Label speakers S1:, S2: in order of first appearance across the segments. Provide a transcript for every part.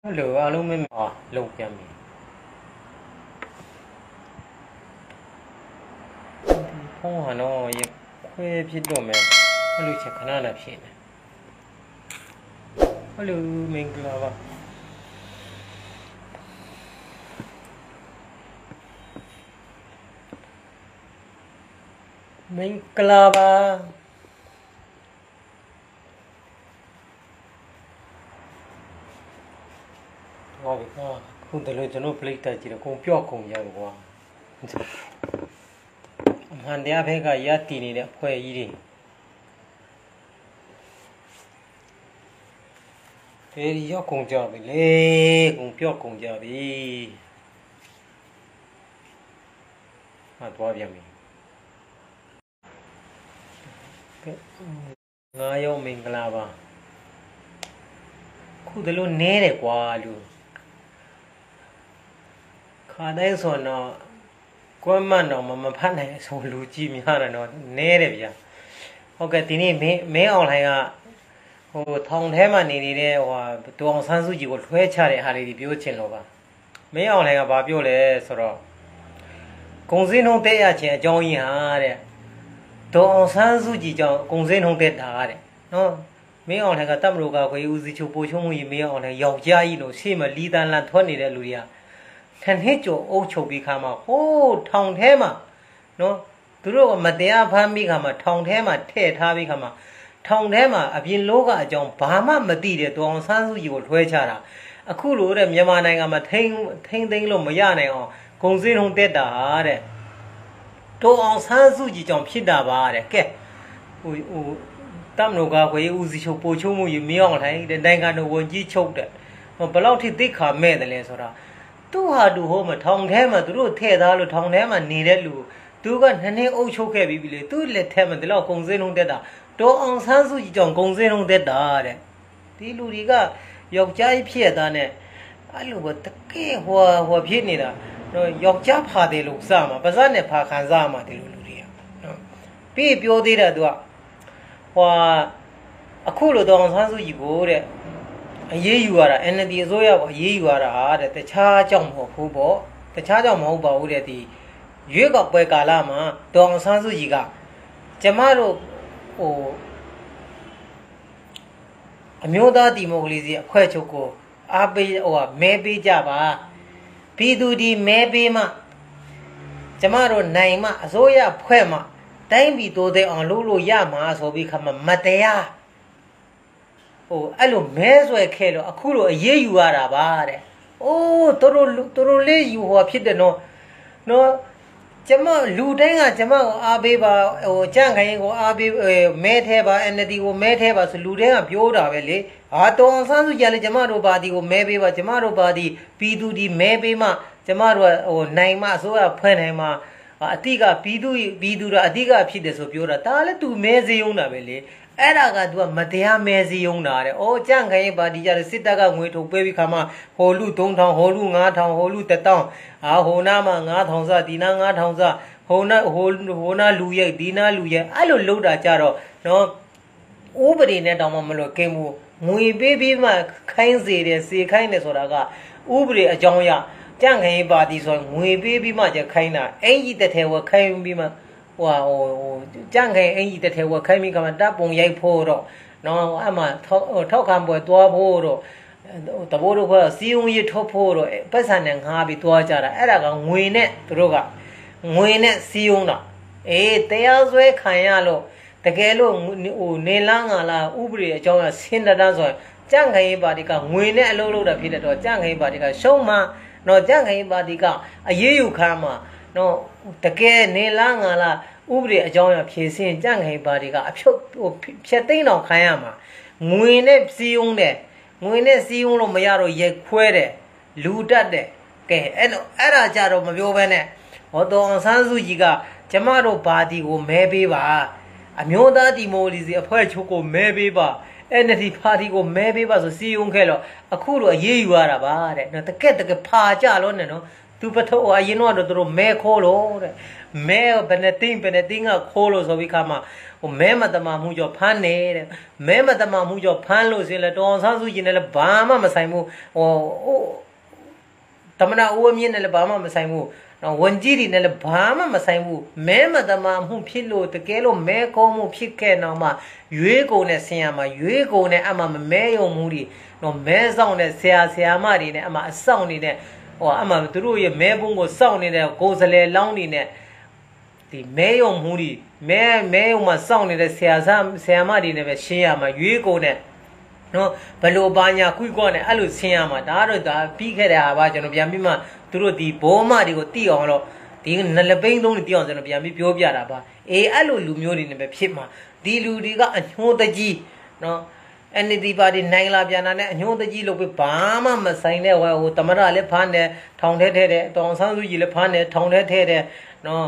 S1: Hello, alo me lâu kìa mình. Phong hà nó ye khuê phía đồ mẹ. Hello chắc khả năng là phía này. Hello mình là vào. Mình là vào. Không thể lời cho nó play tại chỉ là không biết không nhau quá. Hắn đi áp cái giá tiền này đẹp khoe gì đi. Thế đi cho cùng chờ bị lê, cùng biết cùng chờ bị. À toa bây mình. Ngay yêu mình là ba. Khu đó luôn nè đấy quá luôn. Khá đấy rồi nó quan mà nó mà phát này xong lưu chi mi ha nó nè đấy bây giờ. Ok tí này mấy ông này à, hồ thông thế mà này này hoa tuồng sản xuất chỉ có thuê cha đấy hà đi biểu trên lo ba. Mấy ông này à bà biểu lệ sao đó. Công dân không thể à chuyện trong ý hà đấy. Tuồng sản xuất chỉ cho công dân không thể đá đấy. Nó mấy ông này cái tâm ruột cái ưu dị chụp bôi chung gì mấy ông này giàu giai nó xem mà lý đàn lan thoát này đấy lùi à. Thành hết chỗ ô chụp bị khám mà ô thông thế mà nó từ lúc mà để áp phàm bị khám mà thông thế mà thế tha bị khám mà thông thế mà ở bên lô cái trong bà mà đi để tuồng sản xuất gì cũng thuê cha ra à khu lô đấy nhà mà này mà thinh luôn mà nhà này công dân không thể đá đấy tuồng sản xuất gì trong phía đá bà đấy cái tâm nó cái ưu dị chụp bôi chung gì mấy ông thấy để đánh cái nó vẫn chỉ chụp đấy mà bao lâu thì tích khám mẹ đấy sao đó tu hà đủ hồ mà thông thế mà tu thế đó luôn thông thế mà nỉ đấy luôn tu cái hắn ấy âu châu cái bị lệ tu lệ thế mà từ lâu công dân không thế đó đó ông sản xuất chỉ trong công dân không thế đó đấy thì lúc đi cái học trái phía đó này anh lúc đó cái hoa phía này đó rồi học trái phá để lúc sao mà bây giờ này phá khán giả mà thì lúc đi à bị biểu đi đó đó hoa à khu lúc đó ông sản xuất gì cố đấy ये युवा रा एन दी जो या ये युवा रा आरे ते छा चांग हो फु बो ते छा चांग मो बा उ रे दी ये का पे काला मा दोंग सांसु जी का जमारो ओ अम्योदा डेमोक्रेसी अख्वे चुक को आपे ओ मे पे जा बा पीदु दी मे पे मा जमारो नाई मा अजो या अख्वे मा टाइम भी तो दे ऑन लो या मा सो भी खम मतया Oh, alo mezo e kelo, akulo ye you are abare. Oh, toro le you who appeared no. Jama Ludanga, Jama Abeba, or Jangai, or Abe Medheba, and the Medheba, so Ludanga, Pioda, Valley. Aton Sansu Jali Jamaro body, or maybe a Jamaro body, Pidu di Mebema, Jamaro, or Naima, so a Penema, Atiga, Pidu, Adiga, Pides of Pioda, Tale to Meziona Valley. Era ga dua matea mezi yong na de o jang khai ba di ja de sit ta ga ngwe thau pe bi kha ma ho lu 3000 ho lu 5000 ho lu 1000 a ho na ma 5000 sa di na 5000 sa ho na lu ye di na lu ye ai lo lou da ja do no ဥပဒေနဲ့တောင်မှမလွယ်ကင်းဘူးငွေပေးပြီးမှခိုင်းစေတယ်စေခိုင်းတယ်ဆိုတာကဥပဒေအကြောင်းအရကြံ့ခိုင်းပါတီဆိုငွေပေးပြီးမှจะခိုင်းတာအင်ကြီးတစ်ထဲဝခိုင်းပြီးမှကြံ့ခိုင်းအင်ကြီးတစ်ထဲဝခိုင်းပြီးကမှတပ်ပုံရိုက်ဖို့တော့နော်အမှထောက်ခံပွဲတွားဖို့တော့တဘိုးတို့ကစီယုံရထုတ်ဖို့တော့ပတ်စံနဲ့ငှားပြီးတွားကြတာအဲ့ဒါကငွေနဲ့သူတို့ကငွေနဲ့စီယုံတာတရားစွဲခံရလို့တကယ်လို့နေလန်းငါလာဥပဒေအကြောင်းအဆင်းတန်းဆိုကြံ့ခိုင်းပါတီကငွေနဲ့အလုပ်လုပ်တာဖြစ်တဲ့တော့ကြံ့ခိုင်းပါတီကရှုံးမှတော့ကြံ့ခိုင်းပါတီကအရေးယူခံမှတော့တကယ်နေလန်းငါလာဥပဒေအကြောင်းအဖြေစင်းကြံ့ခိုင်းပါတီကအဖြုတ်ဖြတ်သိမ်းအောင်ခံရမှာငွေနဲ့စီယုံတယ်ငွေနဲ့စီယုံလို့မရတော့ရိုက်ခွဲတယ်လူတက်တယ်ကဲအဲ့ဒါကြတော့မပြောဘဲနဲ့ဟောတော်အောင်ဆန်းစုကြီးကကျမတို့ပါတီကိုမဲပေးပါအမျိုးသားဒီမိုကရေစီအဖွဲ့ချုပ်ကိုမဲပေးပါ NLD ပါတီကိုမဲပေးပါဆိုစီယုံခဲ့တော့အခုတော့အရေးယူရတာပါတဲ့နော်တကက်ဖာကြလို့နဲ့နော်သူ သူပထောအရင်တော့တို့မဲခိုးလို့တဲ့မဲဘယ်နဲ့တင်းကခိုးလို့ဆိုပြီးခါမှာဟိုမဲမတမမှုကြောင့်ဖမ်းနေတဲ့မဲမတမမှုကြောင့်ဖမ်းလို့ဆိုရင်လည်းတော်အောင်ဆန်းစုကြည်နဲ့လည်းဘာမှမဆိုင်ဘူးဟိုတမနာဦးအမြင့်နဲ့လည်းဘာမှမဆိုင်ဘူးနော်ဝန်ကြီးတွေနဲ့လည်းဘာမှမဆိုင်ဘူးမဲမတမမှုဖြစ်လို့တကယ်လို့မဲခိုးမှုဖြစ်ခဲ့တော့မှရွေးကုန်နဲ့ဆင်ရမှာရွေးကုန်နဲ့အမှမမဲယုံမှုတွေနော်မဲဆောင်တဲ့ဆရာမတွေနဲ့အမှအဆောင်တွေနဲ့ဟိုအမှသူတို့ရဲ့မဲပုံးကိုစောင့်နေတဲ့ကိုယ်စလဲလောင်းနေနဲ့ဒီမဲယုံမှုတွေမဲယုံမှာစောင့်နေတဲ့ဆရာမတွေနဲ့ပဲရှင်းရမှာရွေးကုန်နဲ့နော်ဘလို့ပါညာခွိကောနဲ့အဲ့လိုဆင်းရမှာဒါတော့ဒါပြီးခဲ့တဲ့ဟာပါကျွန်တော်ပြန်ပြီးမှသူတို့ဒီဘောမတွေကိုတိအောင်တော့ဒီနလပိန်းသုံးတွေတိအောင်ကျွန်တော်ပြန်ပြီးပြောပြတာပါအေးအဲ့လိုလူမျိုးတွေနဲ့ပဲဖြစ်မှာဒီလူတွေကအညှိုးတကြီးနော်NLD ပါတီနိုင်လာပြန်တာနဲ့အညှိုးတကြီးလို့ပဲဘာမှမဆိုင်တဲ့ဟိုတမရလည်းဖမ်းတယ်ထောင်ထဲထဲတယ်တောင်ဆန်းစုကြီးလည်းဖမ်းတယ်ထောင်ထဲထဲတယ်နော်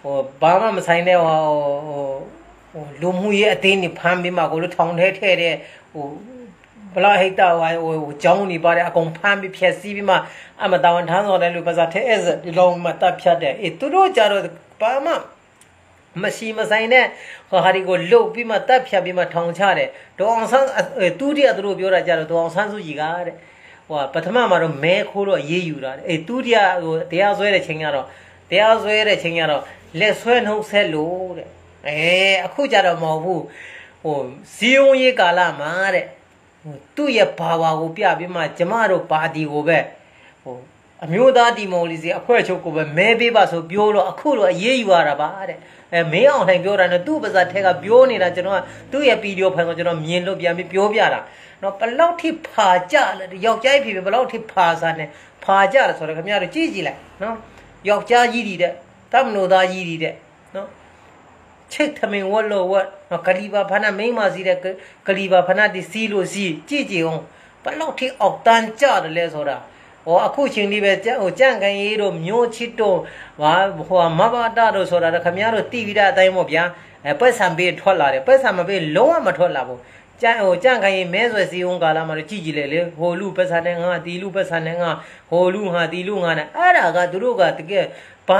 S1: ဟိုဘာမှမဆိုင်တဲ့ဟိုလူမှုရေးအတင်းနေဖမ်းပြီးမှကိုလို့ထောင်ထဲထဲတယ်ဟိုဘလာဟိတ်တာဟိုကြောင်းနေပါတယ်အကုန်ဖမ်းပြီးဖြက်စီးပြီးမှအမတော်ထမ်းဆောင်တယ်လို့ပါစားထဲအဲ့ဒီလုံးမှတပ်ဖြတ်တယ်အေးသူတို့ကြတော့ဘာမှမရှိမဆိုင်တဲ့ဟာဒီကိုလုတ်ပြီးမှတပ်ဖြတ်ပြီးမှထောင်ချတယ်ဒေါအောင်ဆန်းသူတည်းကသူတို့ပြောတာကြတော့ဒေါအောင်ဆန်းစုကြည်ကတဲ့ဟိုပထမမှာတော့မဲခိုးတော့အေးယူတာအေးသူတည်းကဟိုတရားစွဲတဲ့ချိန်ကတော့လက်ဆွဲနှုတ်ဆက်လို့တဲ့အခုကြတော့မဟုတ်ဘူးဟိုစီယုံရေးကာလမှာတဲ့သူ့ရဲ့ဘာဝကိုပြပြီးမှကျမတို့ပါတီကိုပဲဟိုအမျိုးသားဒီမိုကရေစီအဖွဲ့ချုပ်ကိုပဲမဲပေးပါဆိုပြောတော့အခုတော့အေးယူရတာပါတဲ့မင်းအောင်လှိုင်ပြောတာနဲ့သူ့ပါဇာထဲကပြောနေတာကျွန်တော်ကသူ့ရဲ့ဗီဒီယိုဖိုင်ကိုကျွန်တော်မြင်လို့ပြန်ပြီးပြောပြတာနော်ဘလောက်ထိဖာကြလဲယောက်ျားဖြစ်ဘလောက်ထိဖာစားနေဖာကြတယ်ဆိုတော့ခင်ဗျားတို့ကြည့်ကြည့်လိုက်နော်ယောက်ျားကြီးတွေတဲ့တမနိုသားကြီးတွေတဲ့နော်ချစ်သမင်ဝတ်လို့ဝတ်နော်ကလီဘာဖနာမိမစီတဲ့ကလီဘာဖနာဒီစီလို့စီကြည့်ကြည့်အောင်ဘလောက်ထိအောက်တန်းကြတယ်လဲဆိုတာဟောအခုချိန်လေးပဲဟိုကြန့်ခိုင်ရေးတို့မျိုးချစ်တို့ဟိုမဘာတာတို့ဆိုတာခင်ဗျားတို့တိပြီးတဲ့အတိုင်းပေါ့ဗျာပက်ဆံပေးထွက်လာတယ်ပက်ဆံမပေးလုံးဝမထွက်လာဘူးကြန့်ခိုင်ရေးမဲဆွဲစီအောင်ကာလာမှာကြည့်ကြည့်လေဟိုလူပက်ဆံနဲ့ငါတီလူပက်ဆံနဲ့ငါဟိုလူငါတီလူငါနဲ့အဲ့ဒါကသူတို့ကတကယ်ဘာ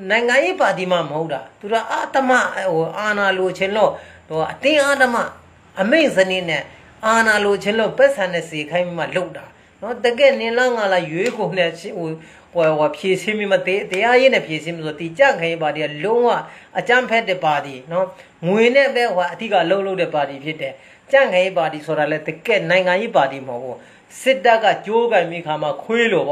S1: နိုင်ငံရေးပါတီမှမဟုတ်တာသူတို့အာတမဟိုအာနာလိုချင်းလို့ဟိုအတင်းအာတမအမိတ်စနစ်နဲ့အာနာလိုချင်းလို့ပက်ဆံနဲ့စီခိုင်းမှလုတ်တာနော်တကယ်နင်လာငါလာရွေးကုန်နဲ့ဟိုဖြည့်စင်းပြီးမတရားရေးနဲ့ဖြည့်စင်းပြီးဆိုဒီကြန့်ခိုင်ပါတီကလုံးဝအကြမ်းဖက်တဲ့ပါတီနော်ငွေနဲ့ပဲဟိုအဓိကလှုပ်တဲ့ပါတီဖြစ်တယ်ကြန့်ခိုင်ပါတီဆိုတာလဲတကယ်နိုင်ငံရေးပါတီမဟုတ်ဘူးစစ်တပ်ကကြိုးကင်ပြီးခါမှာခွေးလို့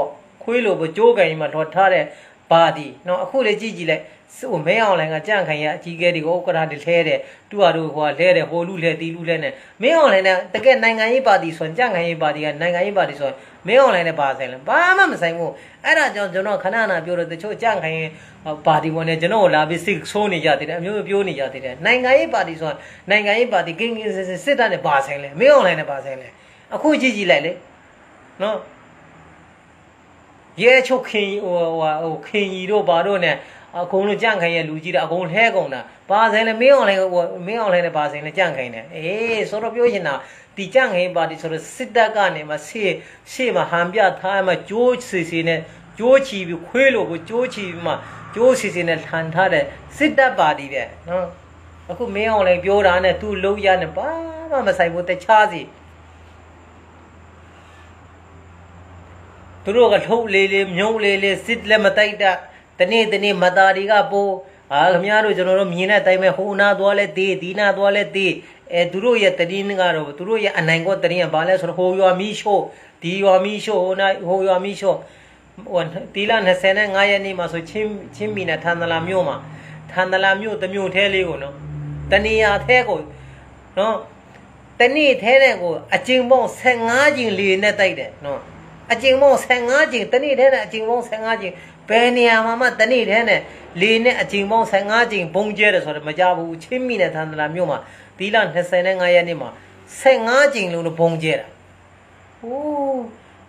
S1: ကြိုးကင်မှာထော်ထားတဲ့ပါတီနော်အခုလေကြည့်ကြည့်လိုက်ဟိုမဲအောင်လိုင်ကကြန့်ခိုင်ရအကြီးကဲတွေကိုဥက္ကဋ္ဌတွေလဲတဲ့သူ့ဟာတို့ဟိုလဲတဲ့ဟိုလူလဲတီလူလဲနဲ့မဲအောင်လိုင်နဲ့တကယ်နိုင်ငံရေးပါတီဆိုရင်ကြန့်ခိုင်ရေးပါတီကနိုင်ငံရေးပါတီဆိုရင်မဲအောင်လိုင်နဲ့ပါဆိုင်လဲဘာမှမဆိုင်ဘူးအဲ့ဒါကြောင့်ကျွန်တော်ခဏပြောတော့တချို့ကြန့်ခိုင်ပါတီဝင်နေကျွန်တော်လာပြီးစိတ်ဆိုးနေကြတယ်အမျိုးပြောနေကြတယ်နိုင်ငံရေးပါတီဆိုရင်နိုင်ငံရေးပါတီကင်းစစ်တပ်နဲ့ပါဆိုင်လဲမဲအောင်လိုင်နဲ့ပါဆိုင်လဲအခုကြည့်ကြည့်လိုက်လေနော်ရဲချုပ်ခင်ဟိုခင်ကြီးတို့ဘာတို့နဲ့အကုန်လုံးကြန့်ခိုင်ရဲ့လူကြီးတွေအကုန်လှဲကုန်တာပါဆိုင်လဲမင်းအောင်လိုင်နဲ့ပါဆိုင်လဲကြန့်ခိုင်တယ်အေးဆိုတော့ပြောချင်တာဒီကြန့်ခိုင်ပါတီဆိုတော့စစ်တပ်ကနေမှရှေ့မှာဟန်ပြထားမှကြိုးစီနဲ့ကြိုးချီပြီးခွေးလို့ကိုကြိုးချီပြီးမှကြိုးစီနဲ့လှန်ထားတဲ့စစ်တပ်ပါတီပဲနော်အခုမင်းအောင်လိုင်ပြောတာနဲ့သူ့လုံးရနဲ့ဘာမှမဆိုင်ဘူးတခြားစီသူတို့ကထုတ်လေမြုံလေစစ်လည်းမတိုက်တာတနေ့မသားတွေကပိုးခင်ဗျားတို့ကျွန်တော်တို့မြင်တဲ့အတိုင်းပဲဟိုနာသွားလဲတေးဒီနာသွားလဲတေးသူတို့ရဲ့တရင်ကတော့သူတို့ရဲ့အနိုင်ကောတရင်ကဘာလဲဆိုတော့ဟိုရွာမီးရှို့ဒီရွာမီးရှို့ဟိုရွာမီးရှို့ဟိုတီလာ25ရက်နေ့မှာဆိုချင်းမီနဲ့ထန်တလာမြို့မှာထန်တလာမြို့တမြို့ထဲလေးကိုနော်တနေရာထဲကိုနော်တနေ့ထဲတဲ့ကိုအကျဉ်းပေါင်း15ကျင်လေနဲ့တိုက်တယ်နော်အကျဉ်းပေါင်း15ကျင်တနေ့ထဲနဲ့အကျဉ်းပေါင်း15ကျင်ဘယ်နေရာမှာတနေ့ထဲနဲ့လေနဲ့အကျဉ်းပေါင်း15ကျင်ဘုံကျဲတယ်ဆိုတော့မကြဘူးချင်းမီနဲ့ထန်တလာမြို့မှာတီလာ25ရက်နေ့မှာ15ကျင်လုံးဘုံကျဲတာဟိုး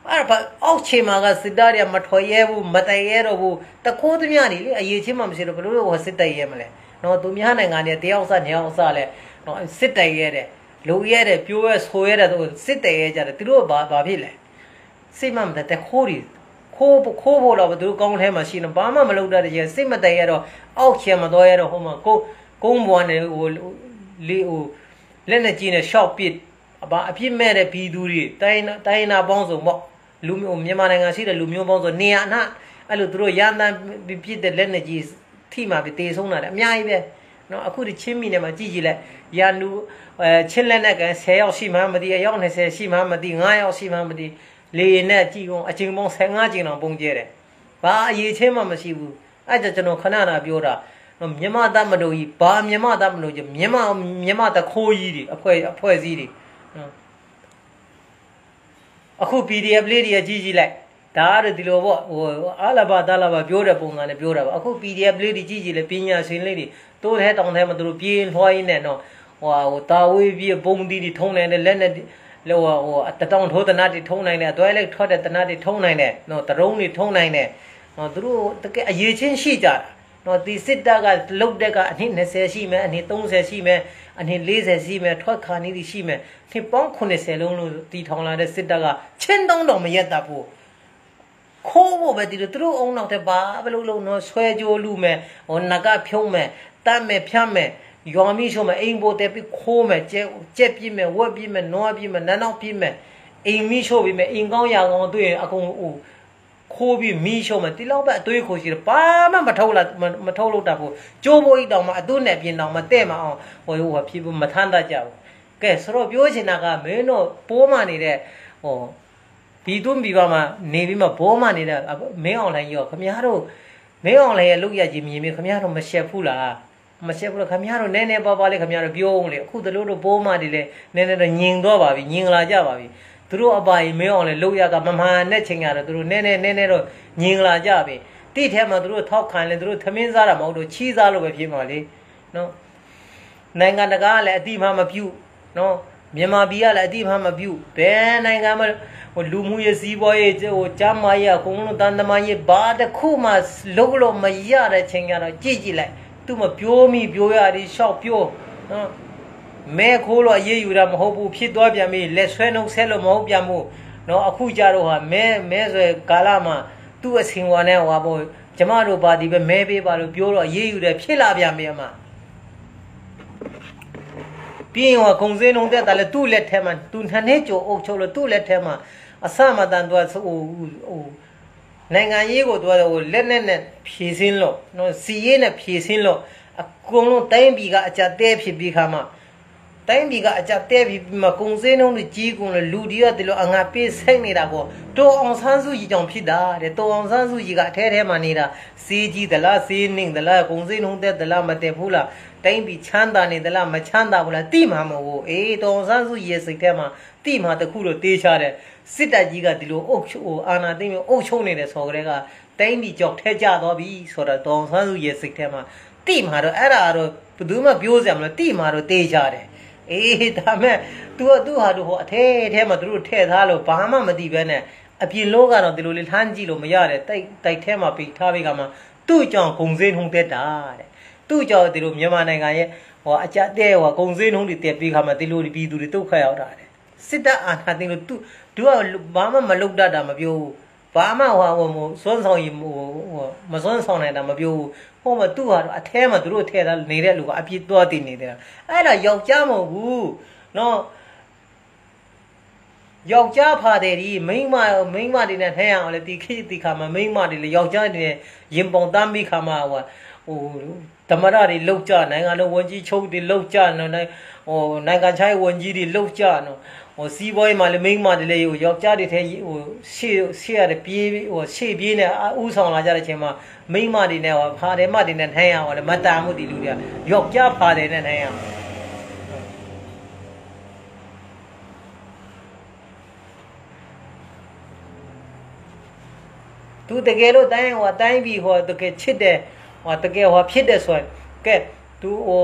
S1: အဲ့ဘာအောက်ချေမှာကစစ်သားတွေမထွေရဲဘူးမတိုင်ရဲတော့ဘူးတခိုးသမျှနေလေအရေးချင်းမှမရှိတော့ဘယ်လိုဟိုစစ်တိုင်ရဲမလဲနော်သူများနိုင်ငံတွေတယောက်စနှစ်ယောက်စလဲနော်စစ်တိုင်ရဲတဲ့လူရဲတဲ့ပြိုးရဲဆိုရဲတဲ့သူစစ်တိုင်ရဲကြတယ်သူတို့ဘာဖြစ်လဲစိတ်မှမတခိုး ခိုးဖို့တော့သူတို့ကောင်းထဲမှာရှိနေဘာမှမလုပ်တတ်တဲ့ကျစိတ်မတည့်ရတော့အောက်ချင်မသွားရတော့ဟိုမှာကုန်းဘွားနဲ့ဟိုလက်နဲ့ကြီးနဲ့ရှော့ပစ်အပြစ်မဲ့တဲ့ဘီသူတွေတိုင်းနာပေါင်းစုံပေါ့လူမျိုးမြန်မာနိုင်ငံရှိတဲ့လူမျိုးပေါင်းစုံနေရာနာအဲ့လိုသူတို့ရန်တမ်းပြစ်တဲ့လက်နဲ့ကြီးထိမှပြီးတေဆုံးတာတဲ့အများကြီးပဲနော်အခုဒီချင်းမီနဲ့မှာကြည့်ကြည့်လိုက်ရာနူချင်းလက်နဲ့ကန်10ယောက်ရှိမှမသိအယောက်20ရှိမှမသိ9ယောက်ရှိမှမသိလေနဲ့ကြည့်ကုန်အချိန်ပေါင်း15ချိန်အောင်ပုံကျဲတယ်ဘာအရေးချင်းမှမရှိဘူးအဲ့ဒါကျွန်တော်ခဏတာပြောတာမြန်မာတပ်မတော်ကြီးဘာမြန်မာတပ်မတော်ကြီးမြန်မာတခိုးကြီးတွေအဖွဲ့အစည်းတွေအခု PDF လေးတွေကြီးကြီးလိုက်ဒါကတော့ဒီလိုပေါ့ဟိုအားလာပါတာလာပါပြောတဲ့ပုံစံနဲ့ပြောတာပါအခု PDF လေးတွေကြီးကြီးလေပညာရှင်လေးတွေတိုးထဲတောင်ထဲမှာသူတို့ပြေးလွှားရင်းနဲ့တော့ဟိုတာဝေးပြေးပုံတီတွေထုံးနေတယ်လက်နဲ့လောဟိုတတောင်ထိုးတနာတွေထုံးနိုင်တယ်အတွဲလိုက်ထွက်တဲ့တနာတွေထုံးနိုင်တယ်နော်တရုံးတွေထုံးနိုင်တယ်နော်သူတို့တကယ်အရေးချင်းရှိကြတာနော်ဒီစစ်တပ်ကလုတ်တဲ့ကအနည်း20ရှိမယ်အနည်း30ရှိမယ်အနည်း40ရှိမယ်ထွက်ခါနေသည်ရှိမယ်နှစ်ပေါင်း80လုံးလို့တီထောင်လာတဲ့စစ်တပ်ကချင်းတုံးတော်မရက်တတ်ဘူးခိုးဖို့ပဲဒီလိုသူတို့အုံနောက်တဲ့ဘာဘလို့လို့နော်ဆွဲကြိုးလူမယ်ဟိုနဂဖြုံးမယ်တတ်မယ်ဖြတ်မယ်ရွာမိရှုံးမယ်အိမ်ပိုတဲပြီးခိုးမယ်ကြက်ပြစ်မယ်ဝက်ပြစ်မယ်နွားပြစ်မယ်နန်းနောက်ပြစ်မယ်အိမ်မိရှုံးပြီးမယ်အိမ်ကောင်းရာကောင်းတွေ့ရင်အကုန်ခိုးပြီးမိရှုံးမယ်ဒီလောက်ပဲအသွေးခိုးရှိတယ်ဘာမှမထုတ်လို့တတ်ဘူးကျိုးဖို့ဤတောင်မှအသွနဲ့ပြင်တောင်မှတဲ့မအောင်ဟိုဖြစ်မထမ်းတတ်ကြဘူးကဲဆိုတော့ပြောချင်တာကမင်းတို့ပိုးမှနေတဲ့ဟိုဒီတွန်းပြီးပါမှနေပြီးမှဘောမှနေတဲ့မင်းအောင်လိုင်းရောခမရတို့မင်းအောင်လိုင်းရဲ့လောက်ရကြီးမြင်ပြီးခမရတို့မရှက်ဘူးလားမရှက်ဘူးလားခမရတို့နည်းနည်းပါးပါးလေးခမရတို့ပြောအောင်လေအခုတလို့တို့ဘောမှတွေလည်းနည်းနည်းတော့ညင်တော့ပါပြီညင်လာကြပါပြီသူတို့အပိုင်မင်းအောင်လေလောက်ရကမမှန်တဲ့ချိန်ကတော့သူတို့နည်းနည်းတော့ညင်လာကြပြီတိထဲမှာသူတို့ထောက်ခံလဲသူတို့သမင်းစားတာမဟုတ်တော့ချီးစားလို့ပဲဖြစ်မှာလေနော်နိုင်ငံတကာကလည်းအတိမမပြုတ်နော်မြန်မာပြည်ကလည်းအတိမမပြုတ်ဘယ်နိုင်ငံမှာဟိုလူမှုရေးစီးပွားရေးဟိုကျမ်းမာရေးကုန်းလုံးတန်တမာရေးဘာတစ်ခုမှလုံးလို့မရတဲ့ချိန်ကတော့ကြည့်ကြည့်လိုက်သူမပြောမိပြောရတယ်ရှောက်ပြောနော်မဲခိုးလို့အေးယူတာမဟုတ်ဘူးဖြစ်သွားပြန်ပြီလက်ဆွဲနှုတ်ဆက်လို့မဟုတ်ပြန်ဘူးနော်အခုကြတော့ဟာမဲဆွဲကာလမှာသူ့အစင်ဝါနဲ့ဟွာပေါ့ကျမတို့ပါဒီပဲမဲပေးပါလို့ပြောတော့အေးယူတယ်ဖြစ်လာပြန်ပြီအမပြီးရင်ဟောခုံစင်းနှုံတက်တာလေသူ့လက်ထဲမှာသူနှစ်နှစ်ကျော်အုပ်ချုပ်လို့သူ့လက်ထဲမှာအစမတန်သူကဟိုနိုင်ငံရေးကိုသူကဟိုလက်နဲ့ဖြည့်စင်းလို့နော်စီရေးနဲ့ဖြည့်စင်းလို့အကုန်လုံးတိုင်းပြည်ကအကြတဲဖြစ်ပြီးခါမှတိုင်းပြည်ကအကြတဲပြီးမှကုံစင်းနှုံးကြီးကုန်လို့လူတွေကဒီလိုအငါပေးဆိုင်နေတာကိုတော်အောင်ဆန်းစုကြီးကြောင့်ဖြစ်တာတဲ့တော်အောင်ဆန်းစုကြီးကအထဲထဲမှာနေတာစီးကြီးသလားစီးနှင်းသလားကုံစင်းနှုံးတက်သလားမတက်ဘူးလားတိုင်းပြည်ချမ်းသာနေသလားမချမ်းသာဘူးလားတိမှာမဟုတ်ဘူးအေးတော်ဆန်းစုရဲ့စိတ်ထဲမှာတိမှာတခုတော့တေးချတယ်စစ်တပ်ကြီးကဒီလိုအုပ်ချုပ်အာဏာသိမ်းပြီးအုပ်ချုပ်နေတဲ့ဆိုကြတဲ့ကတိုင်းပြည်ကြောက်ထဲကျသွားပြီဆိုတော့တော်ဆန်းစုရဲ့စိတ်ထဲမှာတိမှာတော့အဲ့ဒါတော့ဘယ်သူမှပြောစရာမလိုတိမှာတော့တေးချတယ်အေးဒါမဲ့သူဟာတို့ဟိုအထဲမှာသူတို့ထည့်ထားလို့ဘာမှမသိပဲနဲ့အပြင်လောကတော့ဒီလိုလေးလှမ်းကြည့်လို့မရတယ်တိုက်ထဲမှာပိတ်ထားပြီးကမှသူ့ကြောင့်ဂုံစင်းထုံတက်တာတဲ့သူ့ကြောင့်ဒီလိုမြန်မာနိုင်ငံရဲ့ဟိုအကြတဲ့ဟိုဂုံစင်းထုံးတွေတက်ပြီးခါမှဒီလိုပြည်သူတွေဒုက္ခရောက်တာတဲ့စစ်တပ်အာဏာသိမ်းလို့သူကဘာမှမလုပ်တတ်တာမပြောဘူးဘာမှဟိုစွန်းဆောင်ရင်ဟိုမစွန်းဆောင်နိုင်တာမပြောဘူးဟိုမှာသူ့ဟာအထဲမှာသူတို့ထည့်ထားနေတဲ့လူကအပြစ်သွားတည်နေတယ်အဲ့ဒါယောက်ျားမဟုတ်ဘူးနော်ယောက်ျားဖာတယ်ဒီမိန်းမတွေနဲ့ထဲရအောင်လေဒီခိတိခါမှာမိန်းမတွေလေယောက်ျားတွေနဲ့ရင်ပုံတမ်းပြီးခါမှာဟိုဓမ္မရတွေလောက်ကြနိုင်ငံတော်ဝန်ကြီးချုပ်တွေလောက်ကြနော်ဟိုနိုင်ငံခြားဝန်ကြီးတွေလောက်ကြနော်ဟိုစီးပွားရေးမှာလည်းမိန်းမတွေလည်းဟိုယောက်ျားတွေထဲဟိုရှေ့ရတဲ့ပြေးဟိုရှေ့ပြေးနဲ့ဥဆောင်လာကြတဲ့အချိန်မှာမိန်းမတွေနဲ့ဟိုဖာတယ်မတွေနဲ့ထိုင်ရအောင်လေမတန်မှုဒီလူတွေကယောက်ျားဖာတယ်နဲ့ထိုင်ရအောင်သူတကယ်လို့တိုင်းဟိုတိုင်းပြီးဟိုတကယ်ချစ်တယ်ဟိုတကယ်ဟိုဖြစ်တယ်ဆိုရင်ကဲသူဟို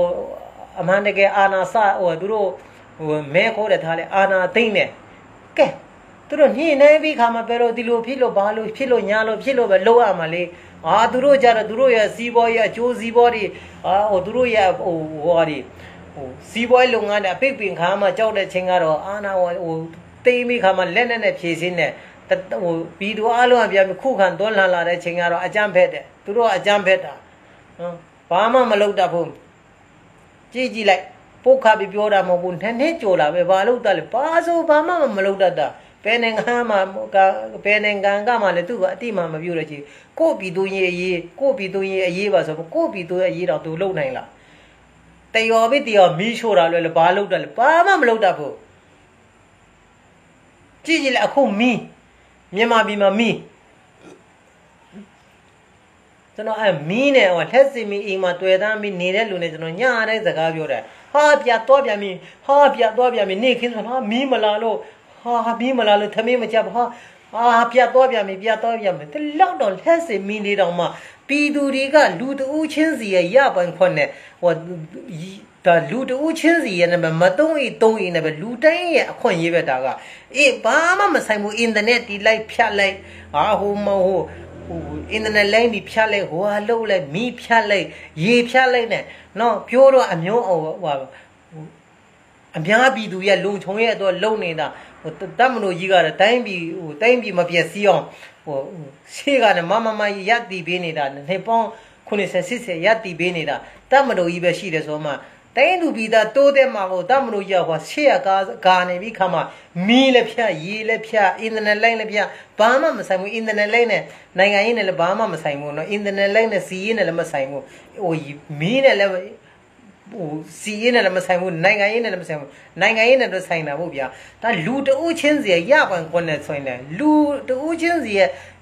S1: အမှန်တကယ်အာနာစဟိုသူတို့ဟိုမဲခေါ်တဲ့ထားလေအာနာသိမ့်တယ်ကဲသူတို့ညှိနေပြီးခါမှပဲတော့ဒီလိုဖြစ်လို့ဘာလို့ဖြစ်လို့ညာလို့ဖြစ်လို့ပဲလောက်ရမှာလေသူတို့ကြတော့သူတို့ရဲ့စီးပွားရေးအကျိုးစီးပွားတွေဟိုသူတို့ရဲ့ဟိုစီးပွားရေးလုပ်ငန်းတွေအပိတ်ပင်ခါမှကြောက်တဲ့ချင်းကတော့အာနာဟိုတိမ့်ပြီးခါမှလက်နဲ့ဖြည့်စင်းတယ် ပြည်သူအလုံးအပြားခုခံတွန်းလှန်လာတဲ့ချိန်ကတော့အကြမ်းဖက်တယ်သူတို့ကအကြမ်းဖက်တာနော်ဘာမှမလုပ်တတ်ဘူးကြည့်လိုက်ပုတ်ခါပြီးပြောတာမဟုတ်ဘူးနှစ်ကြော်လာပဲဘာလုပ်တတ်လဲဘာဆိုဘာမှမလုပ်တတ်တာဘယ်နိုင်ငံမှဘယ်နိုင်ငံကမှလည်းသူ့ကအတိမမပြုတဲ့ချင်းကိုပြည်သူရေးအရေးကိုပြည်သူရေးအရေးပါဆိုကိုပြည်သူရဲ့အရေးတော့သူလုပ်နိုင်လားတယောပြီးတယောမီးရှို့တာလဲဘာလုပ်တတ်လဲဘာမှမလုပ်တတ်ဘူးကြည့်လိုက်အခုမီးမြန်မာပြည်မှာမီးကျွန်တော်မီးနဲ့လက်စင်မီအိမ်မှာတွေ့သားမီးနေတဲ့လူနဲ့ကျွန်တော်ညတိုင်းစကားပြောတယ်ဟာပြတ်တော့ပြန်မီးဟာပြတ်တော့ပြန်မီးနေခင်းဆိုဟာမီးမလာလို့ဟာမီးမလာလို့သမီးမချက်ဟာပြတ်တော့ပြန်မီးပြတ်တော့ပြန်မီးတလောက်တော့လက်စင်မီးနေတော့မှပြည်သူတွေကလူတဦးချင်းစီရဲ့ရပိုင်ခွင့်နဲ့ဒါလူတဦးချင်းစီရဲ့မသုံးအိနဲ့ပဲလူတိုင်းရဲ့အခွင့်အရေးပဲဒါကဘာမှမဆိုင်ဘူးအင်တာနက်တီလိုက်ဖြတ်လိုက်ဟိုအင်တာနက်လိုင်းဒီဖြတ်လိုက်ဟိုဟာလှုပ်လိုက်မီးဖြတ်လိုက်ရေဖြတ်လိုက်နဲ့နော်ပြောတော့အမျိုးအများပြည်သူရဲ့လုံခြုံရဲ့တော့လုံနေတာတတ်မလို့ကြီးကတိုင်းပြည်မပြည့်စည်အောင်ရှေ့ကလည်းမရက်တီပေးနေတာနှစ်ပေါင်း90-80ရက်တီပေးနေတာတတ်မလို့ကြီးပဲရှိတယ်ဆိုမှတိုင်းသူပြည်သားတိုးတဲ့မှာကိုတတ်မလို့ကြီးကရှေ့ကာနေပြီခါမှမီးလည်းဖြတ်ရေလည်းဖြတ်အင်တာနက်လိုင်းလည်းဖြတ်ဘာမှမဆိုင်ဘူးအင်တာနက်လိုင်းနဲ့နိုင်ငံရေးနဲ့လည်းဘာမှမဆိုင်ဘူးเนาะအင်တာနက်လိုင်းနဲ့စီးရေးနဲ့လည်းမဆိုင်ဘူးမီးနဲ့လည်းစီးရင်လည်းမဆိုင်ဘူးနိုင်ငံရေးနဲ့လည်းမဆိုင်ဘူးနိုင်ငံရေးနဲ့တော့ဆိုင်တာပေါ့ဗျာဒါလူတဦးချင်းစီရပိုင်ခွင့်နဲ့ဆိုရင်လည်းလူတဦးချင်းစီ